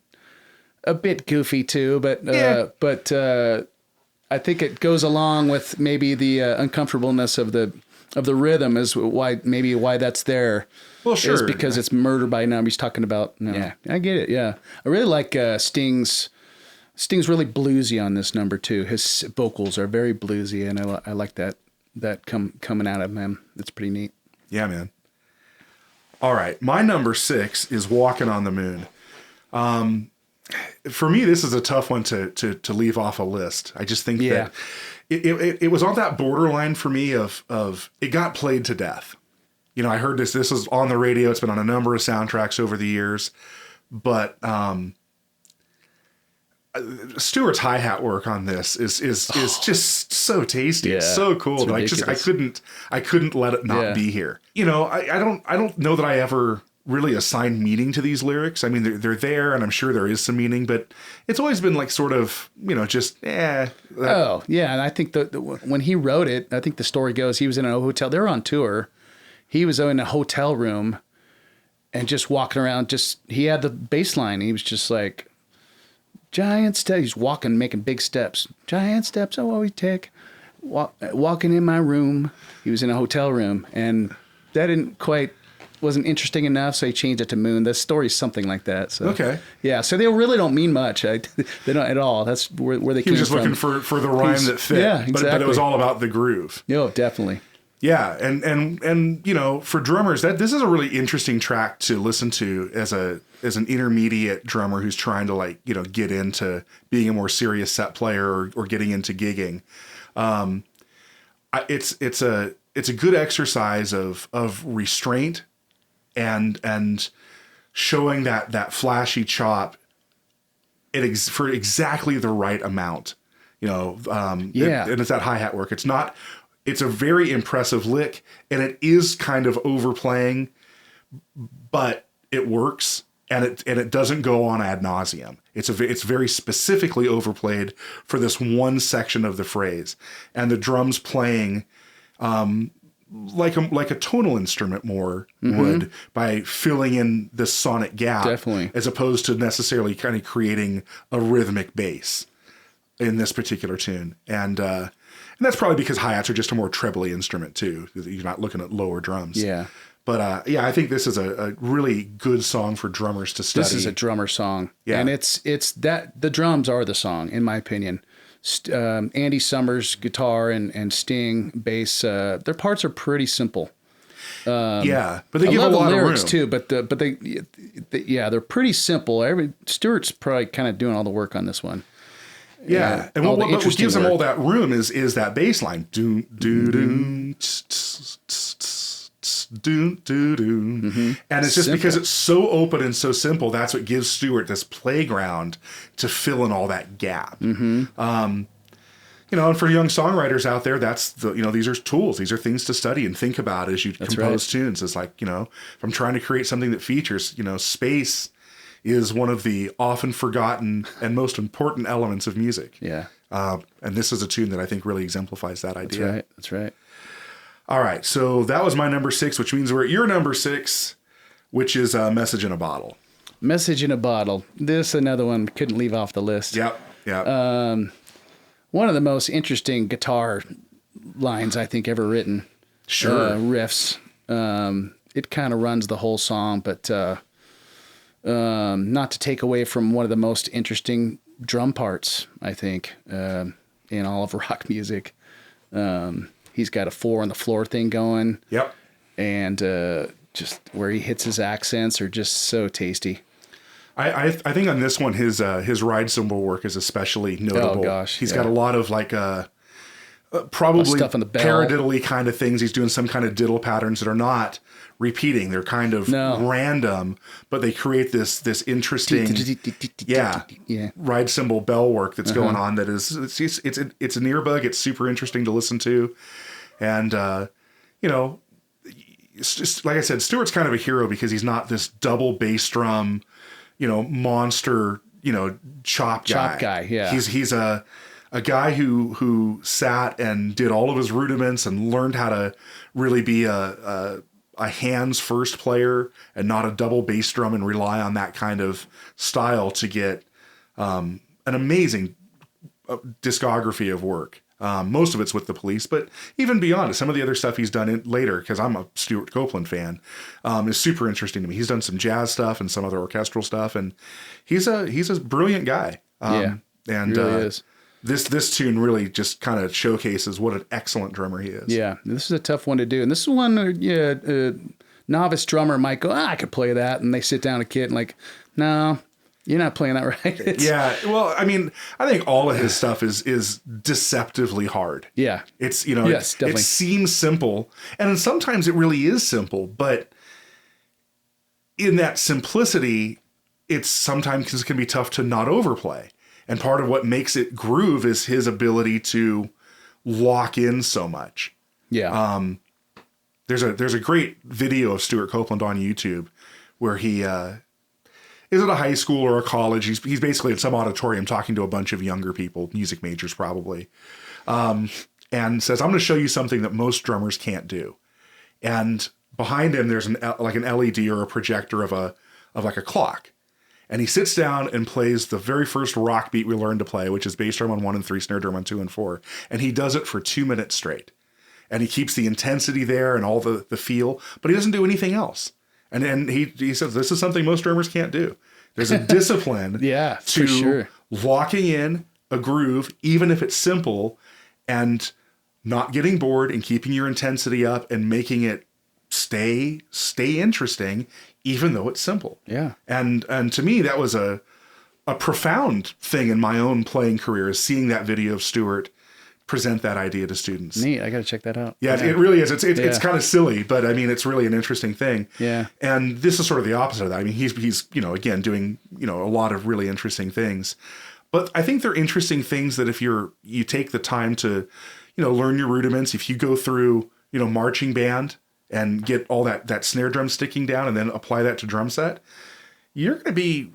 a bit goofy too, but I think it goes along with maybe the uncomfortableness of the rhythm is why that's there. Well, sure. Is because it's Murder by Numbers. He's talking about. No, yeah, I get it. Yeah, I really like Sting's really bluesy on this number too. His vocals are very bluesy, and I like that coming out of him. It's pretty neat. Yeah, man. All right, my number 6 is Walking on the Moon. For me, this is a tough one to leave off a list. I just think that it was on that borderline for me of it got played to death. You know, I heard this is on the radio. It's been on a number of soundtracks over the years, but Stewart's hi-hat work on this is just so tasty. Yeah, it's so cool. I couldn't let it not be here. You know, I don't know that I ever really assigned meaning to these lyrics. I mean, they're there, and I'm sure there is some meaning, but it's always been like sort of, you know, just Oh yeah, and I think when he wrote it, I think the story goes he was in a hotel. They were on tour. He was in a hotel room and just walking around, he had the bass line. He was just like, giant steps. He's walking, making big steps. Giant steps I always take. Walking in my room. He was in a hotel room, and that wasn't interesting enough, so he changed it to Moon. The story's something like that. So Okay. yeah, so they really don't mean much. They don't at all. That's where they came from. He was just looking for the rhyme that fit. Yeah, exactly. But it was all about the groove. Oh, definitely. Yeah, and for drummers, this is a really interesting track to listen to as an intermediate drummer who's trying to get into being a more serious set player or getting into gigging. It's a good exercise of restraint and showing that flashy chop for exactly the right amount. And it's that hi-hat work. It's a very impressive lick, and it is kind of overplaying, but it works, and it doesn't go on ad nauseum. It's very specifically overplayed for this one section of the phrase, and the drums playing like a tonal instrument more would, by filling in this sonic gap, Definitely, as opposed to necessarily kind of creating a rhythmic bass in this particular tune. And that's probably because hi-hats are just a more trebly instrument too. You're not looking at lower drums. Yeah. But I think this is a really good song for drummers to study. This is a drummer song. Yeah. And it's that the drums are the song, in my opinion. Andy Summers guitar and Sting bass, their parts are pretty simple. But they give a lot of lyrics room too. But they're pretty simple. Stuart's probably kind of doing all the work on this one. Yeah, and what gives them all that room is that bass line. Do do do do do do. And it's just simple. Because it's so open and so simple. That's what gives Stuart this playground to fill in all that gap. And for young songwriters out there, that's these are tools. These are things to study and think about as you compose tunes. It's like, if I'm trying to create something that features, space is one of the often forgotten and most important elements of music. Yeah. And this is a tune that I think really exemplifies that idea. That's right. All right. So that was my number 6, which means we're at your number 6, which is Message in a Bottle. Message in a Bottle. This another one couldn't leave off the list. Yep. One of the most interesting guitar lines I think ever written. Sure. Riffs. It kind of runs the whole song, but not to take away from one of the most interesting drum parts, I think, in all of rock music. He's got a 4 on the floor thing going. Yep. And just where he hits his accents are just so tasty. I think on this one, his ride cymbal work is especially notable. Oh, gosh. He's got a lot of probably stuff on the bell. Paradiddly kind of things. He's doing some kind of diddle patterns that are not repeating. They're kind of random, but they create this interesting ride cymbal bell work that's going on. That is it's an earbug. It's super interesting to listen to, and it's just like I said, Stuart's kind of a hero because he's not this double bass drum, monster, chop guy. Yeah, he's a guy who sat and did all of his rudiments and learned how to really be a hands first player and not a double bass drum and rely on that kind of style to get an amazing discography of work. Most of it's with the Police, but even beyond it, some of the other stuff he's done later, because I'm a Stuart Copeland fan, is super interesting to me. He's done some jazz stuff and some other orchestral stuff, and he's a brilliant guy. And really is. This tune really just kind of showcases what an excellent drummer he is. Yeah, this is a tough one to do, and this is one novice drummer might go, I could play that, and they sit down a kid and like, no. You're not playing that right. Yeah. Well, I mean, I think all of his stuff is deceptively hard. Yeah. It's, yes, it seems simple, and sometimes it really is simple, but in that simplicity, it's sometimes can be tough to not overplay. And part of what makes it groove is his ability to lock in so much. Yeah. There's a great video of Stuart Copeland on YouTube where he is at a high school or a college. He's basically at some auditorium talking to a bunch of younger people, music majors probably, and says, I'm going to show you something that most drummers can't do. And behind him there's like an LED or a projector of like a clock. And he sits down and plays the very first rock beat we learned to play, which is bass drum on 1 and 3, snare drum on 2 and 4. And he does it for 2 minutes straight. And he keeps the intensity there and all the feel, but he doesn't do anything else. And then he says, this is something most drummers can't do. There's a discipline Yeah, to for sure. locking in a groove, even if it's simple, and not getting bored and keeping your intensity up and making it stay interesting, even though it's simple. Yeah. And to me, that was a profound thing in my own playing career, is seeing that video of Stuart present that idea to students. Neat. I got to check that out. Yeah, it really is. It's kind of silly, but I mean, it's really an interesting thing. Yeah. And this is sort of the opposite of that. I mean, he's again, doing, a lot of really interesting things. But I think they're interesting things that if you take the time to, learn your rudiments, if you go through, marching band and get all that snare drum sticking down and then apply that to drum set, you're going to be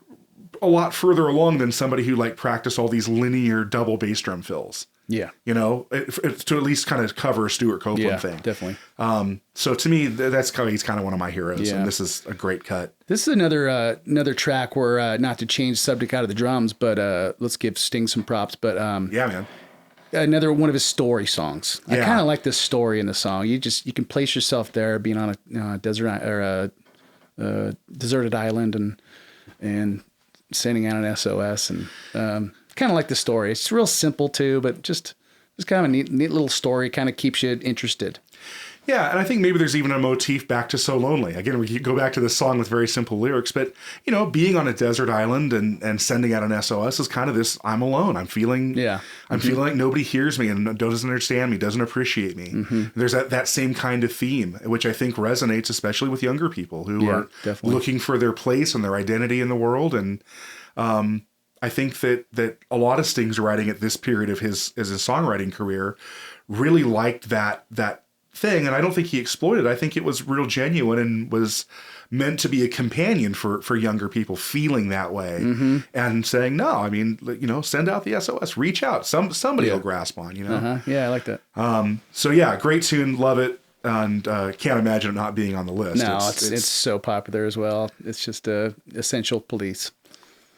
a lot further along than somebody who practiced all these linear double bass drum fills. Yeah. To at least kind of cover a Stuart Copeland thing. Definitely. So to me, he's kind of one of my heroes, Yeah. and this is a great cut. This is another track where, not to change subject out of the drums, but let's give Sting some props. But Yeah, man. another one of his story songs. I Yeah. kind of like this story in the song. You can place yourself there, being on a desert or a deserted island and sending out an SOS, and kind of like the story. It's real simple too, but just kind of a neat little story. Kind of keeps you interested. Yeah, and I think maybe there's even a motif back to So Lonely. Again, we could go back to this song with very simple lyrics, but, being on a desert island and sending out an SOS is kind of this, I'm alone. I'm feeling feeling like nobody hears me and doesn't understand me, doesn't appreciate me. Mm-hmm. There's that same kind of theme, which I think resonates especially with younger people who are definitely looking for their place and their identity in the world. And I think that a lot of Sting's writing at this period of his songwriting career really liked that thing, and I don't think he exploited it. I think it was real genuine and was meant to be a companion for younger people feeling that way and saying, no, I mean, send out the SOS, reach out, somebody will grasp on, Yeah, I like that. So yeah, great tune, love it, and can't imagine it not being on the list. No, it's so popular as well. It's just essential police.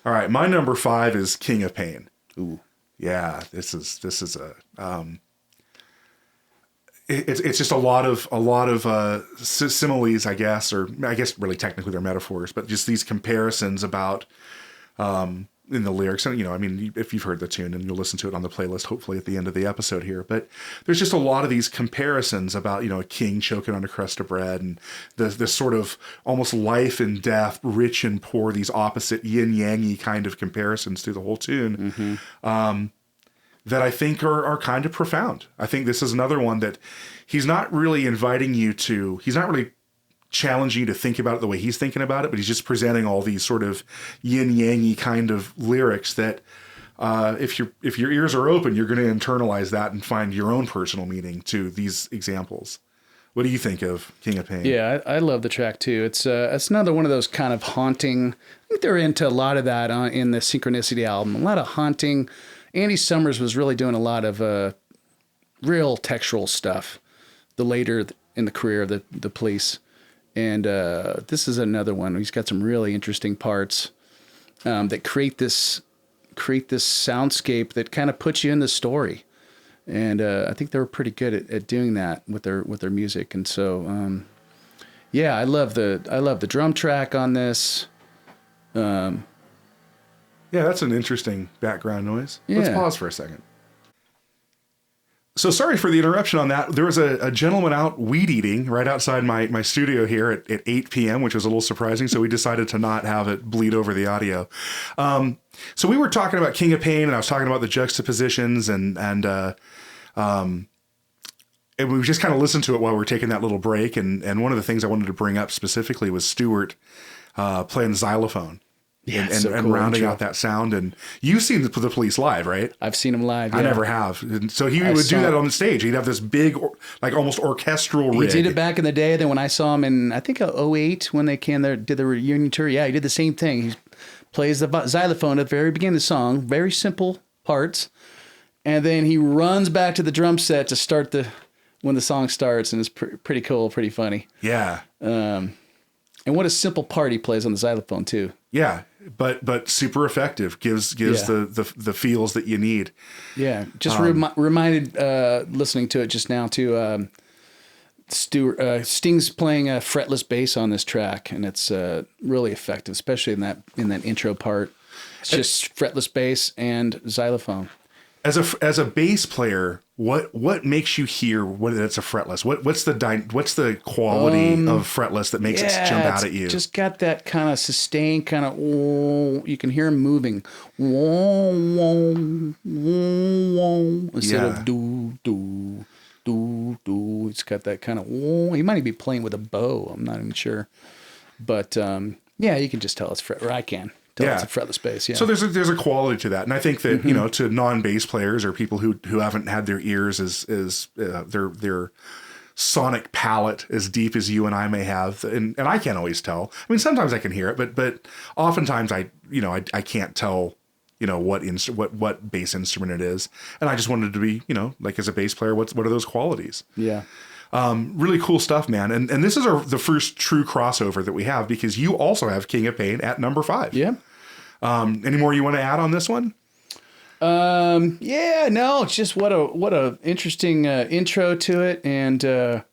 All right, my number 5 is King of Pain. Ooh, yeah, this is a it's just a lot of similes, I guess, or I guess really technically they're metaphors, but just these comparisons about in the lyrics. And, I mean, if you've heard the tune, and you'll listen to it on the playlist, hopefully at the end of the episode here, but there's just a lot of these comparisons about, a king choking on a crust of bread, and this sort of almost life and death, rich and poor, these opposite yin-yang-y kind of comparisons through the whole tune. That I think are kind of profound. I think this is another one that he's not really he's not really challenging you to think about it the way he's thinking about it, but he's just presenting all these sort of yin-yang-y kind of lyrics that if your ears are open, you're going to internalize that and find your own personal meaning to these examples. What do you think of King of Pain? Yeah, I love the track too. It's another one of those kind of haunting. I think they're into a lot of that in the Synchronicity album. A lot of haunting. Andy Summers was really doing a lot of real textual stuff later in the career of the Police. And this is another one. He's got some really interesting parts that create this soundscape that kind of puts you in the story. And I think they were pretty good at doing that with their music. And so, I love the drum track on this. Yeah, that's an interesting background noise. Yeah. Let's pause for a second. So sorry for the interruption on that. There was a gentleman out weed eating right outside my studio here at 8 p.m., which was a little surprising. So we decided to not have it bleed over the audio. So we were talking about King of Pain, and I was talking about the juxtapositions and we just kind of listened to it while we were taking that little break. And one of the things I wanted to bring up specifically was Stuart playing xylophone. Yeah, and rounding out that sound. And you've seen the Police live, right? I've seen him live. Yeah. I never have. And so he would do that on the stage. He'd have this big, almost orchestral rig. He did it back in the day. Then when I saw him in, I think, 2008, when they came there, did the reunion tour, yeah, he did the same thing. He plays the xylophone at the very beginning of the song, very simple parts. And then he runs back to the drum set to start the when the song starts, and it's pretty cool, pretty funny. Yeah. And what a simple part he plays on the xylophone too. Yeah, but super effective. Gives the feels that you need. Yeah, just reminded listening to it just now too. Sting's playing a fretless bass on this track, and it's really effective, especially in that intro part. It's just fretless bass and xylophone. As a bass player, what makes you hear whether it's a fretless? What's the quality of fretless that makes it jump out at you? Just got that kind of sustained kind of. You can hear him moving, instead of do do do do. It's got that kind of. He might even be playing with a bow. I'm not even sure, but you can just tell it's fret. Or I can. It's a fretless bass, yeah. So there's a quality to that, and I think that to non-bass players or people who haven't had their ears as their sonic palette as deep as you and I may have, and I can't always tell. I mean, sometimes I can hear it, but oftentimes I can't tell what bass instrument it is, and I just wanted to be like as a bass player, what are those qualities? Yeah. Really cool stuff, man. And this is the first true crossover that we have, because you also have King of Pain at number 5. Yeah. Any more you want to add on this one? It's just what a interesting intro to it, and then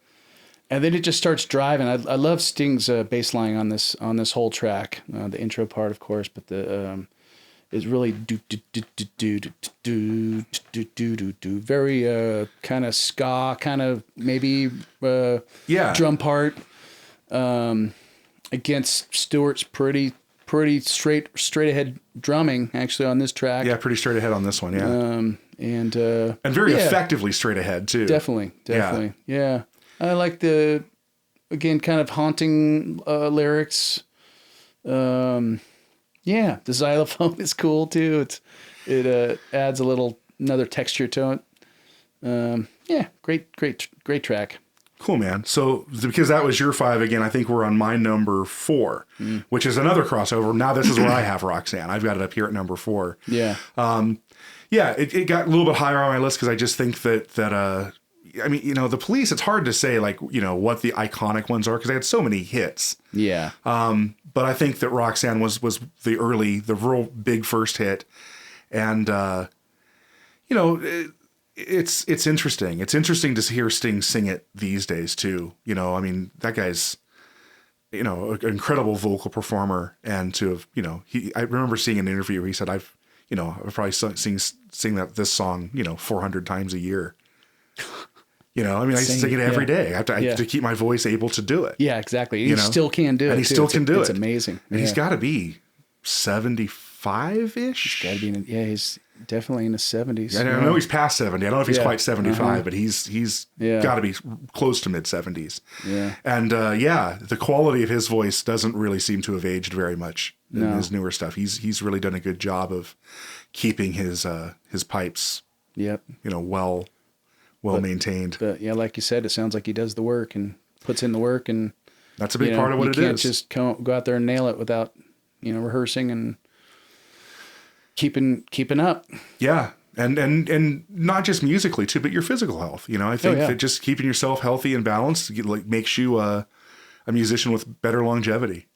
it just starts driving. I love Sting's bass line on this whole track. The intro part, of course, but the is really do very kind of ska, kind of maybe drum part against Stewart's pretty straight ahead drumming actually on this track. Yeah, pretty straight ahead on this one. Yeah, and very effectively straight ahead too. Definitely. Yeah. I like the kind of haunting lyrics. The xylophone is cool too. It adds another texture to it. Great track. Cool, man. So because that was your 5 again, I think we're on my number 4, which is another crossover. Now this is where I have Roxanne. I've got it up here at number 4. Yeah. It got a little bit higher on my list because I just think that I mean, the Police, it's hard to say what the iconic ones are because they had so many hits. Yeah. But I think that Roxanne was the real big first hit. And, it's interesting. It's interesting to hear Sting sing it these days too. I mean, that guy's, an incredible vocal performer. And to have, I remember seeing an interview where he said, I've probably sing this song, 400 times a year. I mean, I sing it every day. I have to keep my voice able to do it. Yeah, exactly. He still can do it. And he still can do it. It's amazing. And he's got to be 75-ish. He's got to be he's definitely in his 70s. I know he's past 70. I don't know if he's quite 75, but he's got to be close to mid 70s. Yeah. And the quality of his voice doesn't really seem to have aged very much in his newer stuff. He's really done a good job of keeping his pipes well maintained. But like you said, it sounds like he does the work and puts in the work, and that's a big part of what it is. You can't just go out there and nail it without rehearsing and keeping up. Yeah. And not just musically too, but your physical health. I think that just keeping yourself healthy and balanced makes you a musician with better longevity.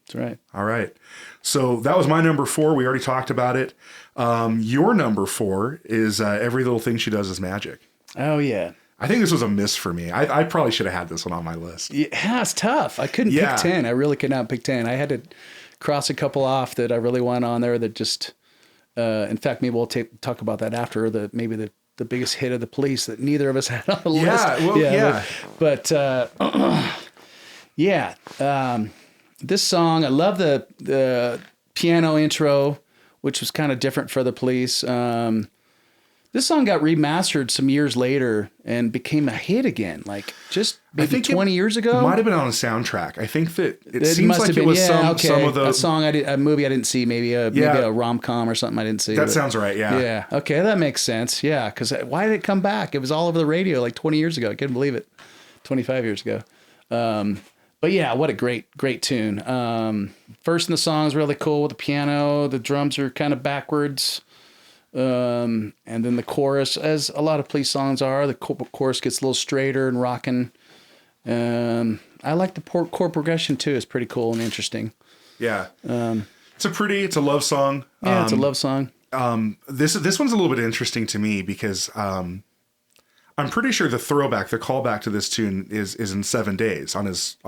That's right. All right. So that was my number 4. We already talked about it. Your number 4 is Every Little Thing She Does Is Magic. Oh yeah. I think this was a miss for me. I probably should have had this one on my list. Yeah, it's tough. I couldn't pick 10. I really could not pick 10. I had to cross a couple off that I really want on there that just, in fact, maybe we'll talk about that after maybe the biggest hit of the Police that neither of us had on the list. This song, I love the piano intro, which was kind of different for the Police. This song got remastered some years later and became a hit again, like just maybe 20 years ago. Might have been on a soundtrack. I think that it seems like it was some of the... A song, a movie I didn't see, maybe a rom-com or something I didn't see. That sounds right, yeah. Yeah, okay, that makes sense. Yeah, because why did it come back? It was all over the radio like 20 years ago. I couldn't believe it. 25 years ago. But yeah, what a great tune. First in the song is really cool with the piano. The drums are kind of backwards. And then the chorus, as a lot of police songs are, the chorus gets a little straighter and rocking. I like the chord progression too. It's pretty cool and interesting. Yeah. It's a love song. Yeah, it's a love song. This one's a little bit interesting to me because I'm pretty sure the callback to this tune is in 7 Days on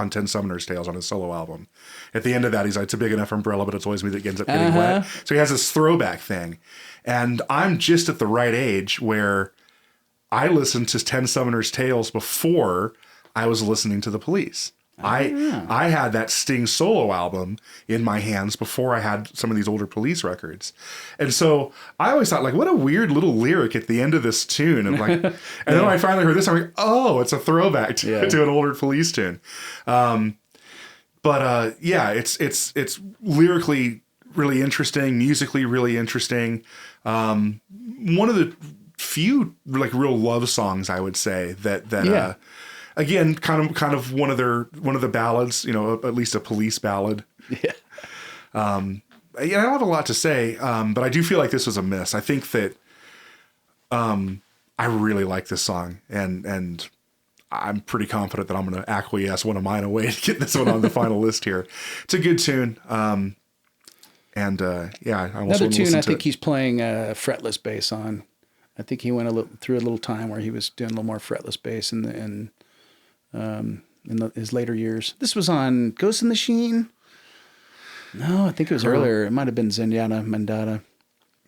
10 Summoner's Tales on his solo album. At the end of that, he's like, it's a big enough umbrella, but it's always me that ends up getting wet. So he has this throwback thing. And I'm just at the right age where I listened to 10 Summoner's Tales before I was listening to the Police. I had that Sting solo album in my hands before I had some of these older Police records. And so I always thought, like, what a weird little lyric at the end of this tune. And like, and then when I finally heard this, I'm like, oh, it's a throwback to an older Police tune. It's lyrically really interesting, musically really interesting. One of the few like real love songs, I would say, that again, kind of one of the ballads, at least a Police ballad. Yeah. I don't have a lot to say, but I do feel like this was a miss. I think that I really like this song, and I'm pretty confident that I'm going to acquiesce one of mine away to get this one on the final list here. It's a good tune. I Another tune I think he's playing fretless bass on. I think he went through a little time where he was doing a little more fretless bass in his later years. This was on Ghost in the Sheen. No, I think it was earlier. It might have been Zenyatta Mandata.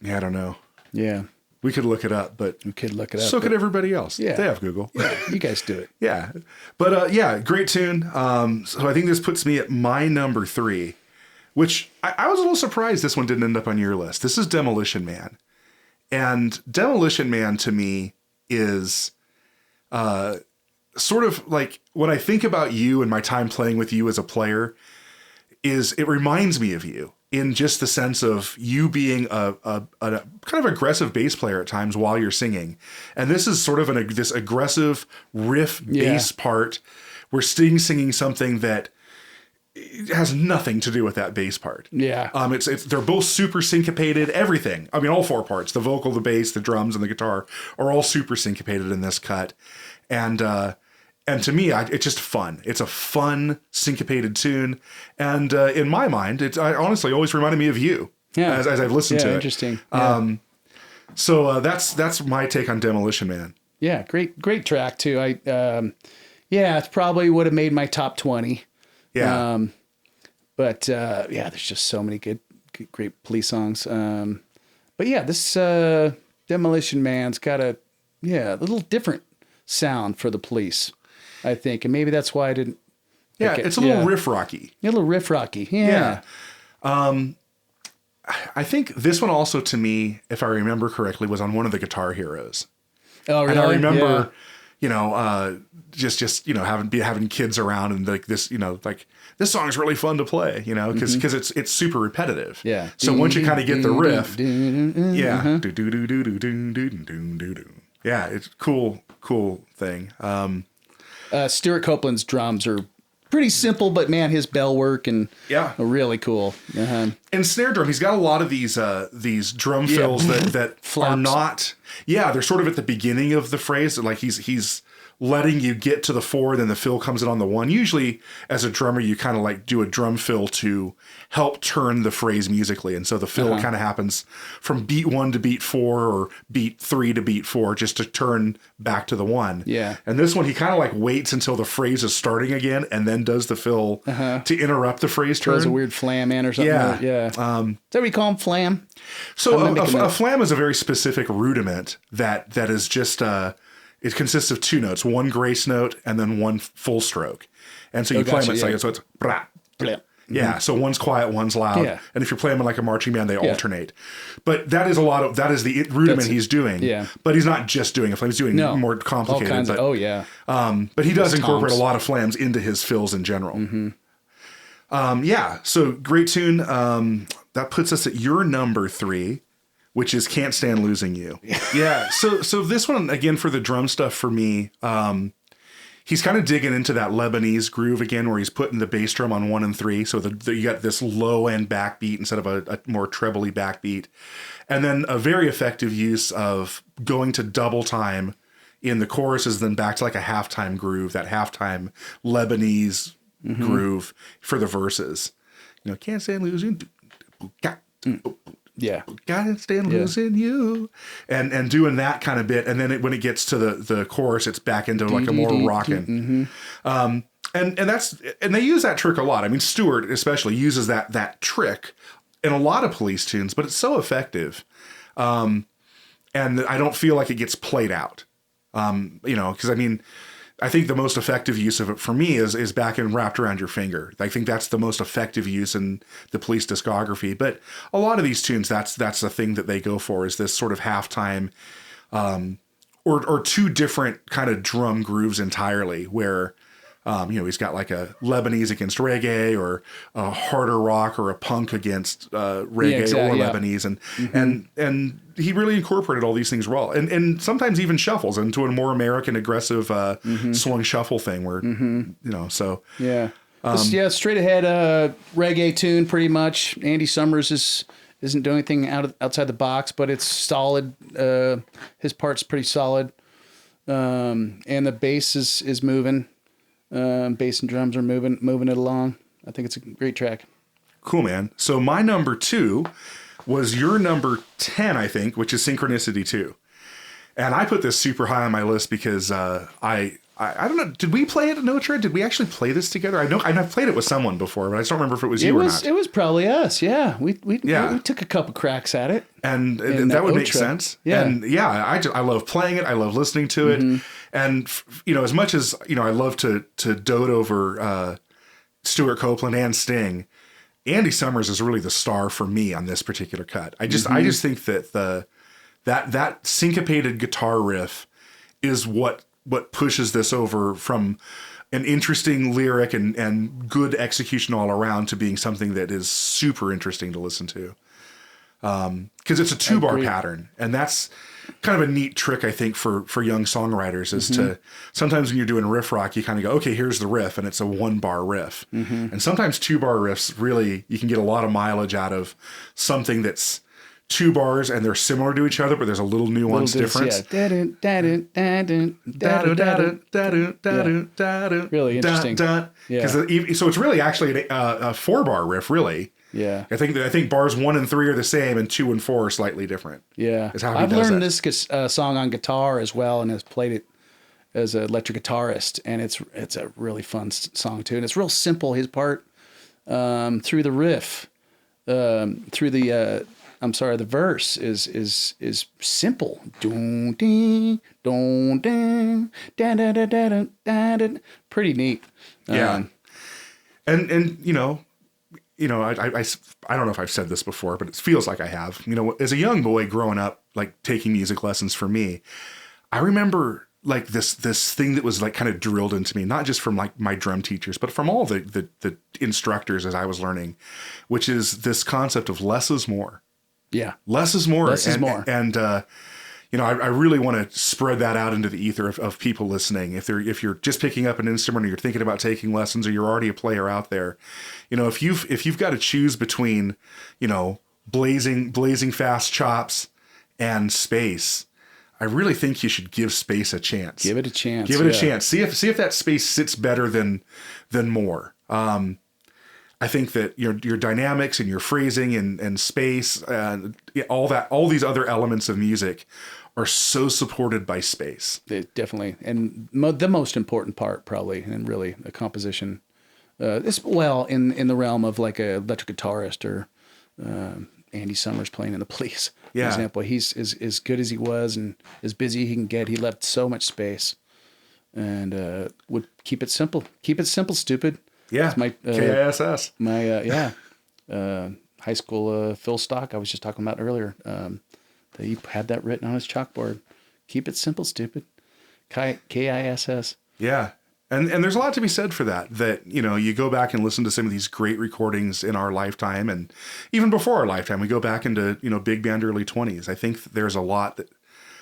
Yeah, I don't know. Yeah. We could look it up, but so could everybody else. Yeah. They have Google. Yeah, you guys do it. Yeah. But great tune. So I think this puts me at my number 3, which I was a little surprised this one didn't end up on your list. This is Demolition Man. And Demolition Man to me is sort of like when I think about you and my time playing with you as a player, it reminds me of you in just the sense of you being a kind of aggressive bass player at times while you're singing. And this is sort of this aggressive riff bass part where Sting's singing something that has nothing to do with that bass part. Yeah. They're both super syncopated, everything. I mean, all 4 parts, the vocal, the bass, the drums, and the guitar are all super syncopated in this cut. And to me, it's just fun. It's a fun, syncopated tune. And in my mind, I honestly always reminded me of you as I've listened to it. Interesting. So that's my take on Demolition Man. Yeah, great track too. It probably would have made my top 20. Yeah. There's just so many great Police songs. This Demolition Man's got a little different sound for the Police, I think. And maybe that's why I didn't. Yeah, it's a little riff rocky. A little riff rocky. Yeah. I think this one also, to me, if I remember correctly, was on one of the Guitar Heroes. Oh, really? And I remember, having kids around and like this, like this song is really fun to play, because it's super repetitive. Yeah. So once you kind of get the riff, yeah, it's cool thing. Stuart Copeland's drums are pretty simple, but man, his bell work and really cool. And snare drum, he's got a lot of these drum fills that are not. Yeah, they're sort of at the beginning of the phrase. Like he's letting you get to the 4, then the fill comes in on the 1. Usually, as a drummer, you kind of like do a drum fill to help turn the phrase musically, and so the fill kind of happens from beat 1 to beat 4 or beat 3 to beat 4, just to turn back to the 1. Yeah. And this one, he kind of like waits until the phrase is starting again, and then does the fill to interrupt the phrase turn. Throws a weird flam in or something. Yeah. Is that what you call them, flam? So a flam is a very specific rudiment that is just it consists of 2 notes, 1 grace note and then 1 full stroke. And so you play them, so it's brah. Yeah, so one's quiet, one's loud. Yeah. And if you're playing them like a marching band, they alternate. But that is that is the rudiment he's doing. Yeah. But he's not just doing a flam, he's doing more complicated. All kinds but he does incorporate a lot of flams into his fills in general. So great tune. That puts us at your number 3, which is Can't Stand Losing You. Yeah. So this one, again, for the drum stuff for me, he's kind of digging into that Lebanese groove again, where he's putting the bass drum on 1 and 3. So you got this low end backbeat instead of a more trebly backbeat. And then a very effective use of going to double time in the choruses, then back to like a halftime groove, that halftime Lebanese groove for the verses. You know, can't stand losing. Yeah. Gotta stand losing you. And doing that kind of bit. And then when it gets to the chorus, it's back into like a more rockin'. And they use that trick a lot. I mean, Stewart especially uses that trick in a lot of Police tunes, but it's so effective. And I don't feel like it gets played out. You know, because I mean, I think the most effective use of it for me is back in Wrapped Around Your Finger. I think that's the most effective use in the Police discography. But a lot of these tunes, that's the thing that they go for, is this sort of halftime, or two different kind of drum grooves entirely, where you know, he's got like a Lebanese against reggae, or a harder rock or a punk against reggae or Lebanese, and he really incorporated all these things well, and sometimes even shuffles into a more American aggressive swung shuffle thing, where you know, so straight ahead reggae tune pretty much. Andy Summers isn't doing anything outside the box, but it's solid. His part's pretty solid, and the bass is moving. Bass and drums are moving it along. I think it's a great track. Cool, man. So my number 2 was your number 10, I think, which is Synchronicity 2. And I put this super high on my list because I don't know. Did we play it at No Tread? Did we actually play this together? I've played it with someone before, but I just don't remember if it was you or not. It was probably us. Yeah, we took a couple cracks at it, and that would make sense. Yeah, and I love playing it. I love listening to it, and you know, as much as you know, I love to dote over Stuart Copeland and Sting. Andy Summers is really the star for me on this particular cut. I just think that that syncopated guitar riff is what pushes this over from an interesting lyric and good execution all around to being something that is super interesting to listen to. Because it's a 2-bar pattern, and that's kind of a neat trick, I think, for young songwriters, is to sometimes when you're doing riff rock, you kind of go, okay, here's the riff, and it's a 1-bar riff. And sometimes 2-bar riffs, really, you can get a lot of mileage out of something that's 2 bars and they're similar to each other, but there's a little nuance difference. Really interesting. So it's really actually a 4-bar riff, really. Yeah. I think bars 1 and 3 are the same, and 2 and 4 are slightly different. Yeah. Is how I've learned this song on guitar as well, and has played it as an electric guitarist, and it's a really fun song too, and it's real simple. His part through the riff, the verse is simple. Pretty neat. Yeah. And you know, I don't know if I've said this before, but it feels like I have. You know, as a young boy growing up, like taking music lessons for me, I remember like this thing that was like kind of drilled into me, not just from like my drum teachers, but from all the instructors as I was learning, which is this concept of less is more. Yeah. Less is more. Less is more. And you know, I really want to spread that out into the ether of people listening. If you're just picking up an instrument, or you're thinking about taking lessons, or you're already a player out there, you know, if you've got to choose between, you know, blazing fast chops and space, I really think you should give space a chance. Give it a chance. Give it a chance. See if that space sits better than more. I think that your dynamics and your phrasing and space, all these other elements of music are so supported by space. Definitely. And the most important part, probably, and really the composition, in the realm of like a electric guitarist or Andy Summers playing in the Police, for example. He's as good as he was and as busy he can get. He left so much space and would keep it simple. Keep it simple, stupid. Yeah, it's my KISS. My high school Phil Stock I was just talking about earlier. He had that written on his chalkboard. Keep it simple, stupid. KISS. Yeah, and there's a lot to be said for that. That, you know, you go back and listen to some of these great recordings in our lifetime, and even before our lifetime, we go back into, you know, big band early 20s. I think there's a lot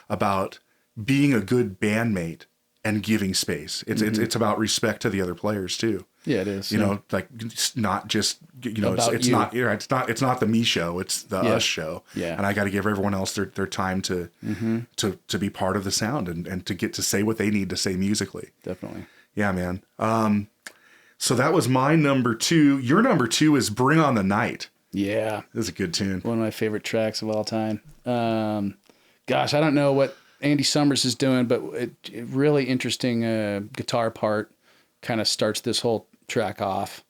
about being a good bandmate and giving space. It's about respect to the other players too. Yeah, it is. You know, like it's not just, you know, About it's you. not, you know, it's not the me show, it's the us show. Yeah. And I got to give everyone else their time to be part of the sound and to get to say what they need to say musically. Definitely. Yeah, man. So that was my number 2. Your number 2 is Bring on the Night. Yeah. This is a good tune. One of my favorite tracks of all time. Gosh, I don't know what Andy Summers is doing, but it really interesting guitar part kind of starts this whole track off.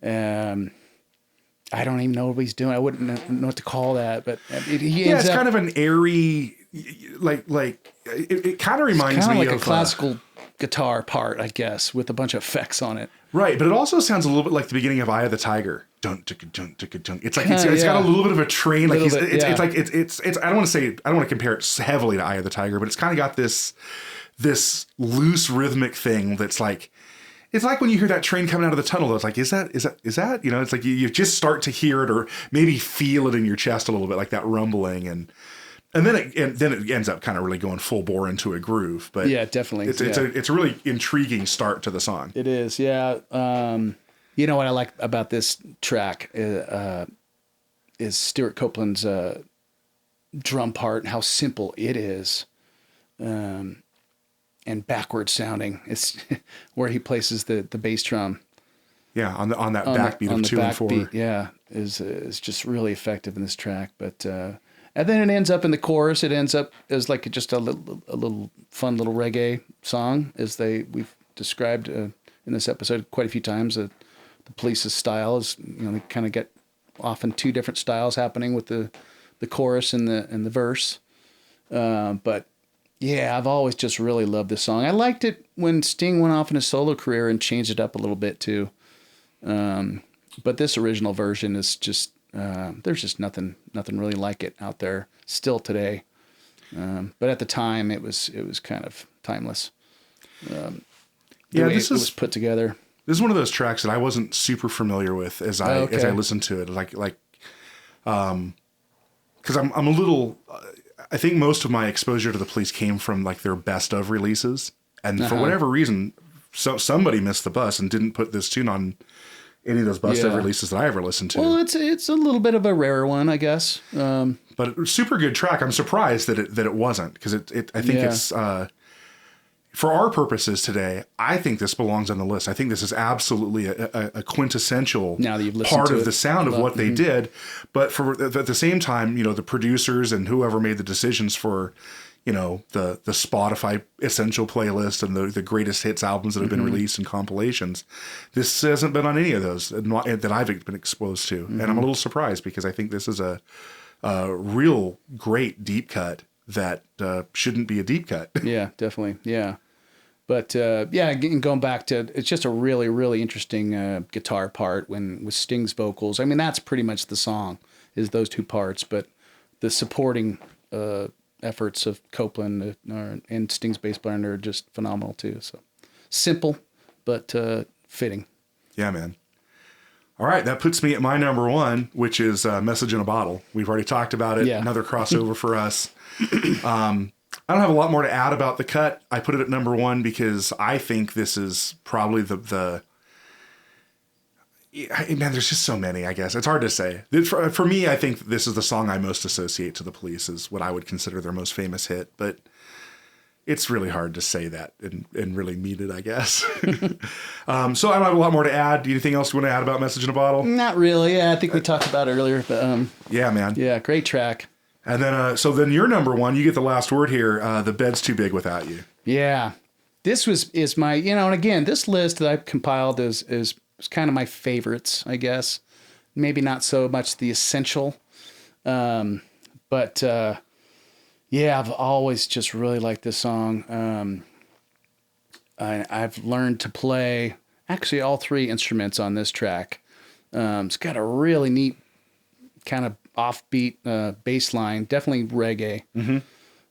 I don't even know what he's doing. I wouldn't know what to call that, but it's kind of an airy, it kind of reminds me like of a classical guitar part, I guess, with a bunch of effects on it. Right, but it also sounds a little bit like the beginning of Eye of the Tiger. Dun, ticka, dun, ticka, dun. It's like it's got a little bit of a train. Like it's like it's. I don't want to compare it heavily to Eye of the Tiger, but it's kind of got this loose rhythmic thing that's like. It's like when you hear that train coming out of the tunnel. It's like, is that? You know, it's like you just start to hear it or maybe feel it in your chest a little bit, like that rumbling, and then it ends up kind of really going full bore into a groove. But yeah, definitely, it's a really intriguing start to the song. It is, yeah. You know what I like about this track is Stuart Copeland's drum part and how simple it is. And backward sounding. It's where he places the bass drum. Yeah, on that backbeat of 2 and 4. Yeah, is just really effective in this track. But and then it ends up in the chorus. It ends up as like just a little fun little reggae song, as we've described in this episode quite a few times. The Police's style is, you know, they kind of get often 2 different styles happening with the chorus and the verse. But yeah, I've always just really loved this song. I liked it when Sting went off in his solo career and changed it up a little bit too. But this original version is just, there's just nothing really like it out there still today. But at the time it was kind of timeless. It was put together. This is one of those tracks that I wasn't super familiar with as I listened to it. Because I'm a little. I think most of my exposure to the Police came from like their best of releases, and for whatever reason, somebody missed the bus and didn't put this tune on any of those best of releases that I ever listened to. Well, it's a little bit of a rarer one, I guess. But a super good track. I'm surprised that it wasn't, because I think it's. For our purposes today, I think this belongs on the list. I think this is absolutely a quintessential part of the sound of what they did. But at the same time, you know, the producers and whoever made the decisions for, you know, the Spotify Essential playlist and the greatest hits albums that have been released and compilations, this hasn't been on any of those that I've been exposed to. And I'm a little surprised, because I think this is a real great deep cut that shouldn't be a deep cut. Yeah, definitely. Yeah. But and going back to, it's just a really, really interesting guitar part with Sting's vocals. I mean, that's pretty much the song, is those 2 parts. But the supporting efforts of Copeland and Sting's bass player are just phenomenal too. So simple, but fitting. Yeah, man. All right, that puts me at my number 1, which is Message in a Bottle. We've already talked about it. Yeah. Another crossover for us. I don't have a lot more to add about the cut. I put it at number 1 because I think this is probably man, there's just so many, I guess. It's hard to say. For me, I think this is the song I most associate to the Police, is what I would consider their most famous hit. But it's really hard to say that and really mean it, I guess. So I don't have a lot more to add. Anything else you want to add about Message in a Bottle? Not really. Yeah, I think we talked about it earlier. But yeah, man. Yeah, great track. And then, so then your number 1, you get the last word here. The Bed's Too Big Without You. Yeah, this is my, you know, and again, this list that I've compiled is kind of my favorites, I guess. Maybe not so much the essential, but yeah, I've always just really liked this song. I've learned to play actually all 3 instruments on this track. It's got a really neat kind of offbeat bass line, definitely reggae.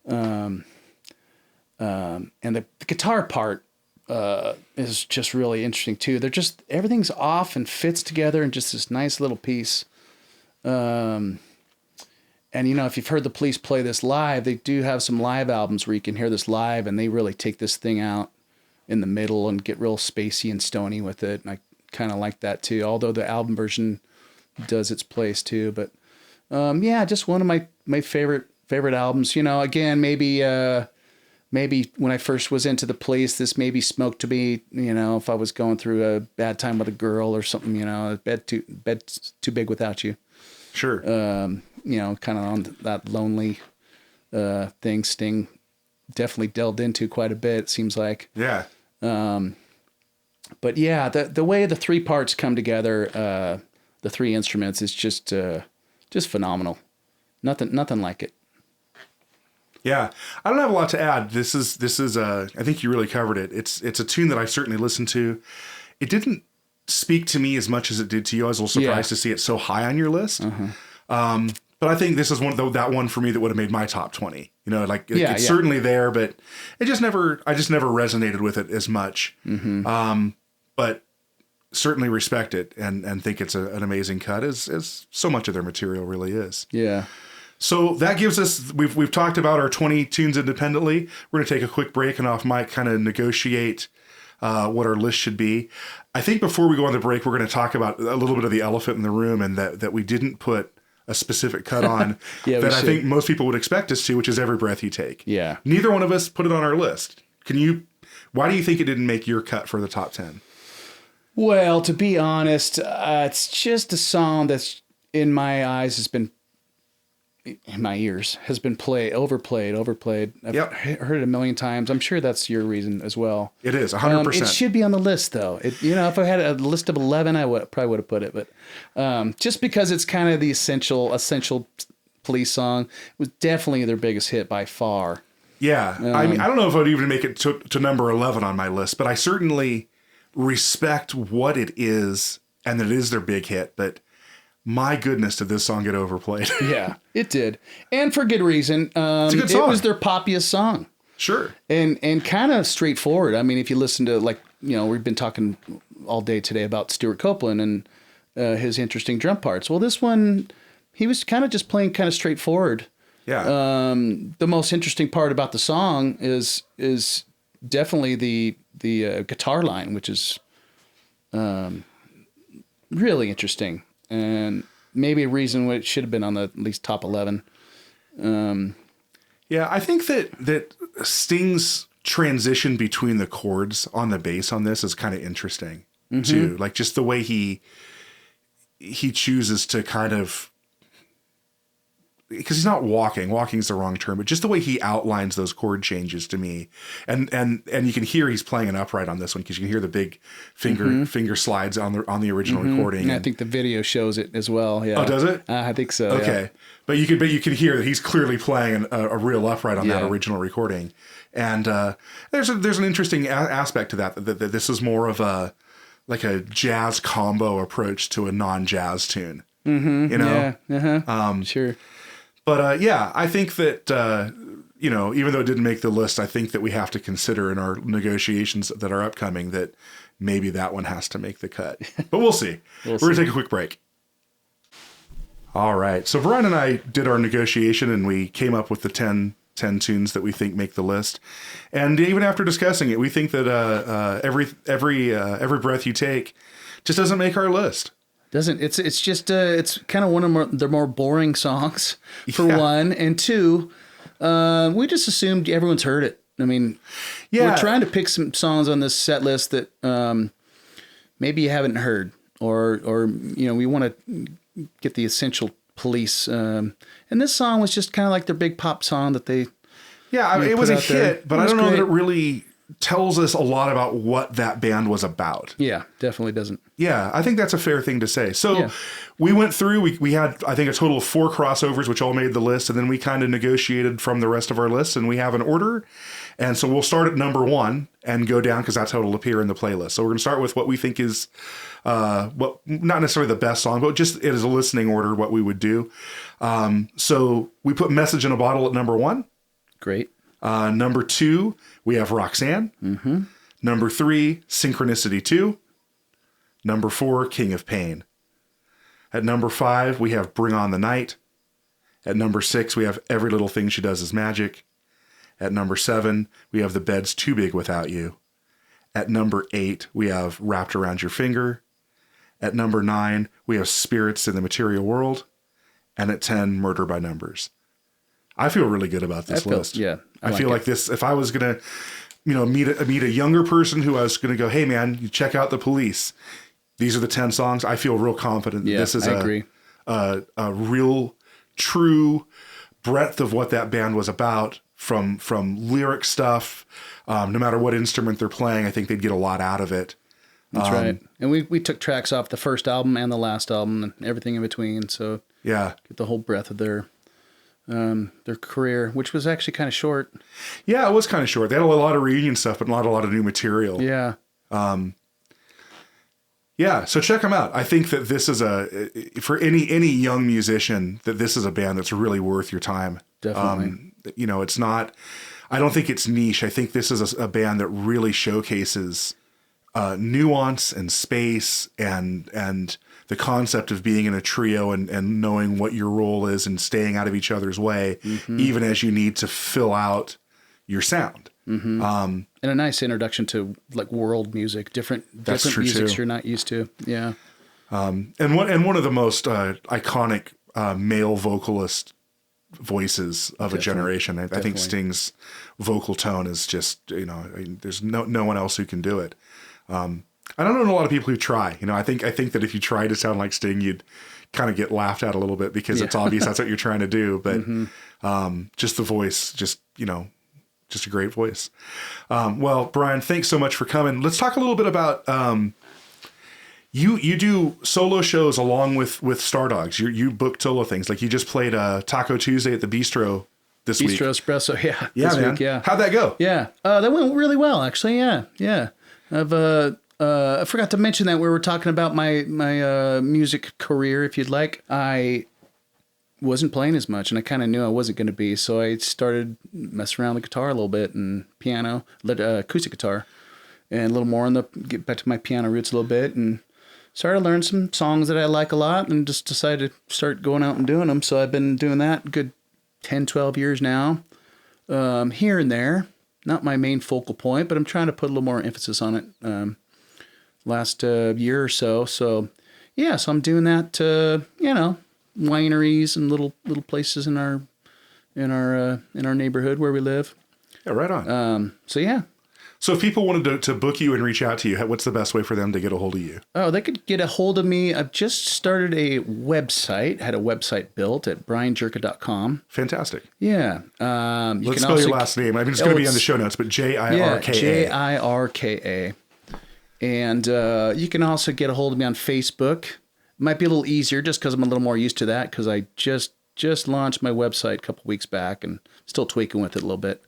And the guitar part is just really interesting too. Everything's off and fits together in just this nice little piece. And And, if you've heard the Police play this live, they do have some live albums where you can hear this live, and they really take this thing out in the middle and get real spacey and stony with it. And I kind of like that too, although the album version does its place too. But just one of my favorite albums. Again, maybe when I first was into the Police, this maybe smoked to me. If I was going through a bad time with a girl or something, bed's too big without you. Sure. Kind of on that lonely thing. Sting definitely delved into quite a bit, it seems like. Yeah. But yeah, the way the three parts come together, the three instruments, is just phenomenal. Nothing like it. Yeah, I don't have a lot to add. This is I think you really covered it. It's a tune that I certainly listened to. It didn't speak to me as much as it did to you. I was a little surprised to see it so high on your list. But I think this is that one for me that would have made my top 20. It's certainly there, but I just never resonated with it as much. But certainly respect it and think it's an amazing cut, as so much of their material really is. Yeah. So that gives us, we've talked about our 20 tunes independently. We're going to take a quick break and off mic kind of negotiate what our list should be. I think before we go on the break, we're going to talk about a little bit of the elephant in the room, and that we didn't put a specific cut on that I think most people would expect us to, which is Every Breath You Take. Yeah. Neither one of us put it on our list. Why do you think it didn't make your cut for the top 10? Well, to be honest, it's just a song that's in my eyes in my ears has been overplayed. I've heard it a million times. I'm sure that's your reason as well. It is 100%. It should be on the list though. If I had a list of 11, I probably would have put it, but just because it's kind of the essential Police song, it was definitely their biggest hit by far. Yeah. I mean, I don't know if I'd even make it to number 11 on my list, but I certainly respect what it is and that it is their big hit, but my goodness, did this song get overplayed? Yeah, it did. And for good reason. It's a good song. It was their poppiest song. Sure. And kind of straightforward. I mean, if you listen to, we've been talking all day today about Stuart Copeland and his interesting drum parts. Well, this one, he was kind of just playing kind of straightforward. Yeah. The most interesting part about the song is definitely the guitar line, which is really interesting. And maybe a reason why it should have been on the at least top 11. Yeah, I think that Sting's transition between the chords on the bass on this is kind of interesting too. Like just the way he chooses to kind of, because he's not walking's the wrong term, but just the way he outlines those chord changes to me. And you can hear he's playing an upright on this one, because you can hear the big finger slides on the original recording. And I think the video shows it as well. Yeah. Oh, does it? I think so. Okay. Yeah. But you can hear that he's clearly playing a real upright on that original recording. And there's an interesting aspect to that this is more of a jazz combo approach to a non-jazz tune. Yeah. Sure. But I think that, even though it didn't make the list, I think that we have to consider in our negotiations that are upcoming that maybe that one has to make the cut. But we'll see. We're going to take a quick break. All right. So Brian and I did our negotiation, and we came up with the 10 tunes that we think make the list. And even after discussing it, we think that Every Breath You Take just doesn't make our list. Doesn't it's just it's kind of one of the more boring songs for one, and two, we just assumed everyone's heard it. I mean, we're trying to pick some songs on this set list that maybe you haven't heard, or we want to get the essential Police. And this song was just kind of like their big pop song that they it was a hit, but I don't know that it really tells us a lot about what that band was about. Yeah, definitely doesn't. Yeah, I think that's a fair thing to say. So we went through, we had, I think, a total of 4 crossovers, which all made the list. And then we kind of negotiated from the rest of our list, and we have an order. And so we'll start at number 1 and go down, because that's how it'll appear in the playlist. So we're going to start with what we think is, not necessarily the best song, but just it is a listening order, what we would do. So we put Message in a Bottle at number 1. Great. Number 2, we have Roxanne. Number 3, Synchronicity 2. Number 4, King of Pain. At number 5, we have Bring on the Night. At number 6, we have Every Little Thing She Does Is Magic. At number 7, we have The Bed's Too Big Without You. At number 8, we have Wrapped Around Your Finger. At number 9, we have Spirits in the Material World. And at 10, Murder by Numbers. I feel really good about this list. Yeah. I feel like this, if I was going to, meet a younger person who I was going to go, hey man, you check out The Police. These are the 10 songs. I feel real confident. Yeah, This is I agree. A real, true breadth of what that band was about from lyric stuff. No matter what instrument they're playing, I think they'd get a lot out of it. That's right. And we took tracks off the first album and the last album and everything in between. So yeah, get the whole breadth of their career, which was actually kind of short. Yeah, it was kind of short. They had a lot of reunion stuff, but not a lot of new material. Yeah. Yeah, so check them out. I think that this is for any young musician, that this is a band that's really worth your time. Definitely. It's not, I don't think it's niche. I think this is a band that really showcases nuance and space and the concept of being in a trio and knowing what your role is and staying out of each other's way, even as you need to fill out your sound. Mm-hmm. And a nice introduction to like world music, different musics too. you're not used to. Yeah. And one of the most iconic male vocalist voices of a generation. I think Sting's vocal tone is just, there's no one else who can do it. I don't know a lot of people who try. I think that if you try to sound like Sting, you'd kind of get laughed at a little bit because it's obvious that's what you're trying to do. But just the voice, just a great voice. Well, Brian, thanks so much for coming. Let's talk a little bit about you do solo shows along with Stardogs. You book solo things. Like you just played Taco Tuesday at the Bistro this week. Bistro Espresso, yeah. Yeah, this man. week, yeah. How'd that go? Yeah, that went really well, actually. Yeah. I forgot to mention that we were talking about my music career. If you'd like, I wasn't playing as much, and I kind of knew I wasn't going to be, so I started messing around with the guitar a little bit and piano, acoustic guitar, and a little more get back to my piano roots a little bit, and started to learn some songs that I like a lot, and just decided to start going out and doing them. So I've been doing that a good 10, 12 years now, here and there. Not my main focal point, but I'm trying to put a little more emphasis on it last year or so. So yeah, so I'm doing that, wineries and little places in our neighborhood where we live. Yeah, right on. So yeah. So if people wanted to book you and reach out to you, what's the best way for them to get a hold of you? Oh, they could get a hold of me. I've just started a website, had a website built at brianjirka.com. Fantastic. Yeah. Let's spell your last name. I mean, it's going to be on the show notes, but Jirka. Yeah, Jirka. And you can also get a hold of me on Facebook. Might be a little easier just because I'm a little more used to that because I just launched my website a couple weeks back and still tweaking with it a little bit.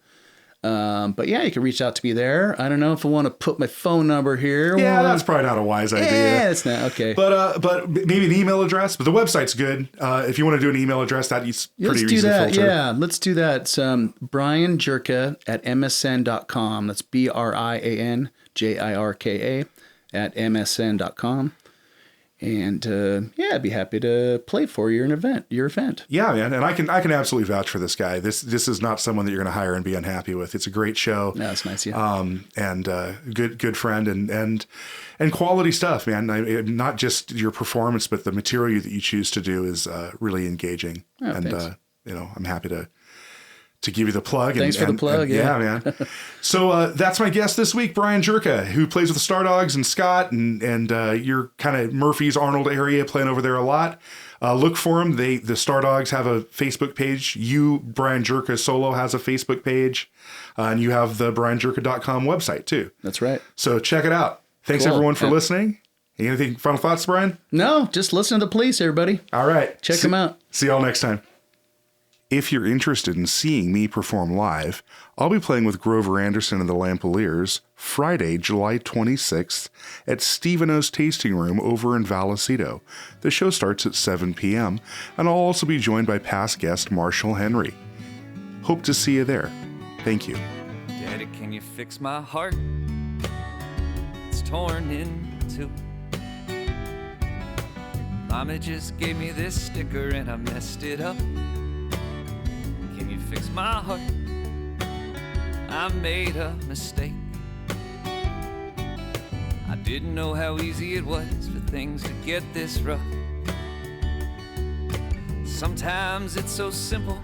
But yeah, you can reach out to me there. I don't know if I want to put my phone number here. Yeah, that's probably not a wise idea. Yeah, it's not. Okay. But maybe an email address. But the website's good. If you want to do an email address, that's pretty easy to filter. Yeah, let's do that. It's brianjirka at msn.com. That's brianjirka at msn.com. And I'd be happy to play for your event. Yeah, man, and I can absolutely vouch for this guy. This is not someone that you're going to hire and be unhappy with. It's a great show. Yeah, that's nice. Yeah. And good friend and quality stuff, man. Not just your performance, but the material that you choose to do is really engaging. Oh, and thanks. I'm happy to give you the plug. Thanks for the plug. Yeah, man. So that's my guest this week, Brian Jirka, who plays with the Stardogs and Scott, and you're kind of Murphy's Arnold area, playing over there a lot. Look for them. The Stardogs have a Facebook page. Brian Jirka solo has a Facebook page, and you have the brianjirka.com website too. That's right. So check it out. Thanks Cool. everyone for Yeah. listening. Anything final thoughts, Brian? No, just listen to the Police, everybody. All right. Check them out. See y'all next time. If you're interested in seeing me perform live, I'll be playing with Grover Anderson and the Lampaliers Friday, July 26th at Stephen O's Tasting Room over in Vallecito. The show starts at 7 p.m., and I'll also be joined by past guest Marshall Henry. Hope to see you there. Thank you. Daddy, can you fix my heart? It's torn in two. Mama just gave me this sticker and I messed it up. fix my heart? I made a mistake. I didn't know how easy it was for things to get this rough. Sometimes it's so simple.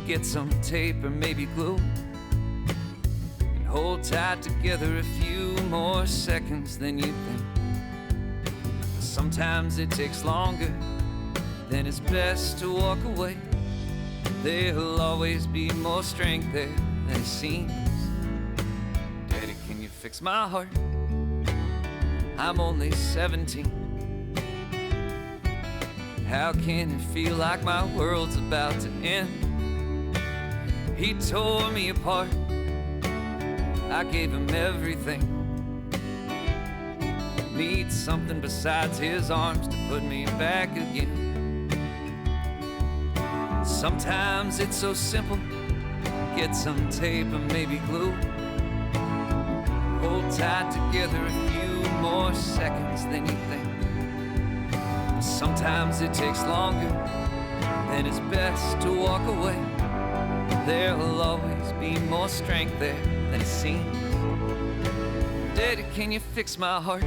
Get some tape or maybe glue and hold tight together a few more seconds than you think. Sometimes it takes longer, then it's best to walk away. There'll always be more strength there than it seems. Daddy, can you fix my heart? I'm only 17. How can it feel like my world's about to end? He tore me apart. I gave him everything. Need something besides his arms to put me back again. Sometimes it's so simple. Get some tape and maybe glue. Hold tight together a few more seconds than you think. Sometimes it takes longer, then it's best to walk away. There'll always be more strength there than it seems. Daddy, can you fix my heart?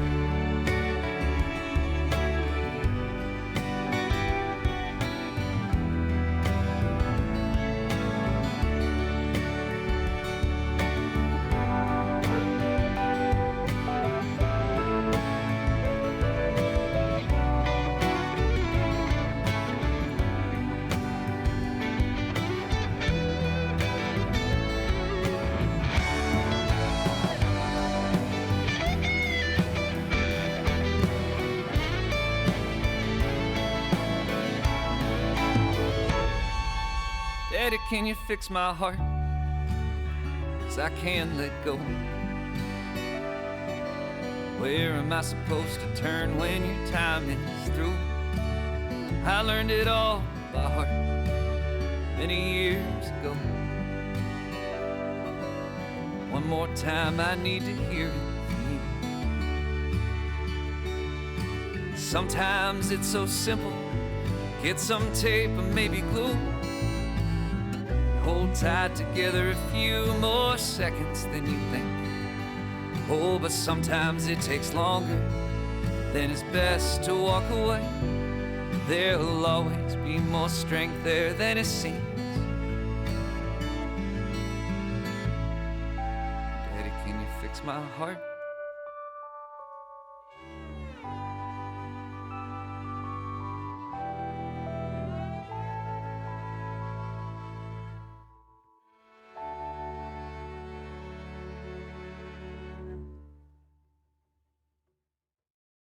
Daddy, can you fix my heart? 'Cause I can't let go. Where am I supposed to turn when your time is through? I learned it all by heart many years ago. One more time I need to hear it from you. Sometimes it's so simple. Get some tape and maybe glue. Hold tight together a few more seconds than you think. Oh, but sometimes it takes longer, then it's best to walk away. There'll always be more strength there than it seems. Daddy, can you fix my heart?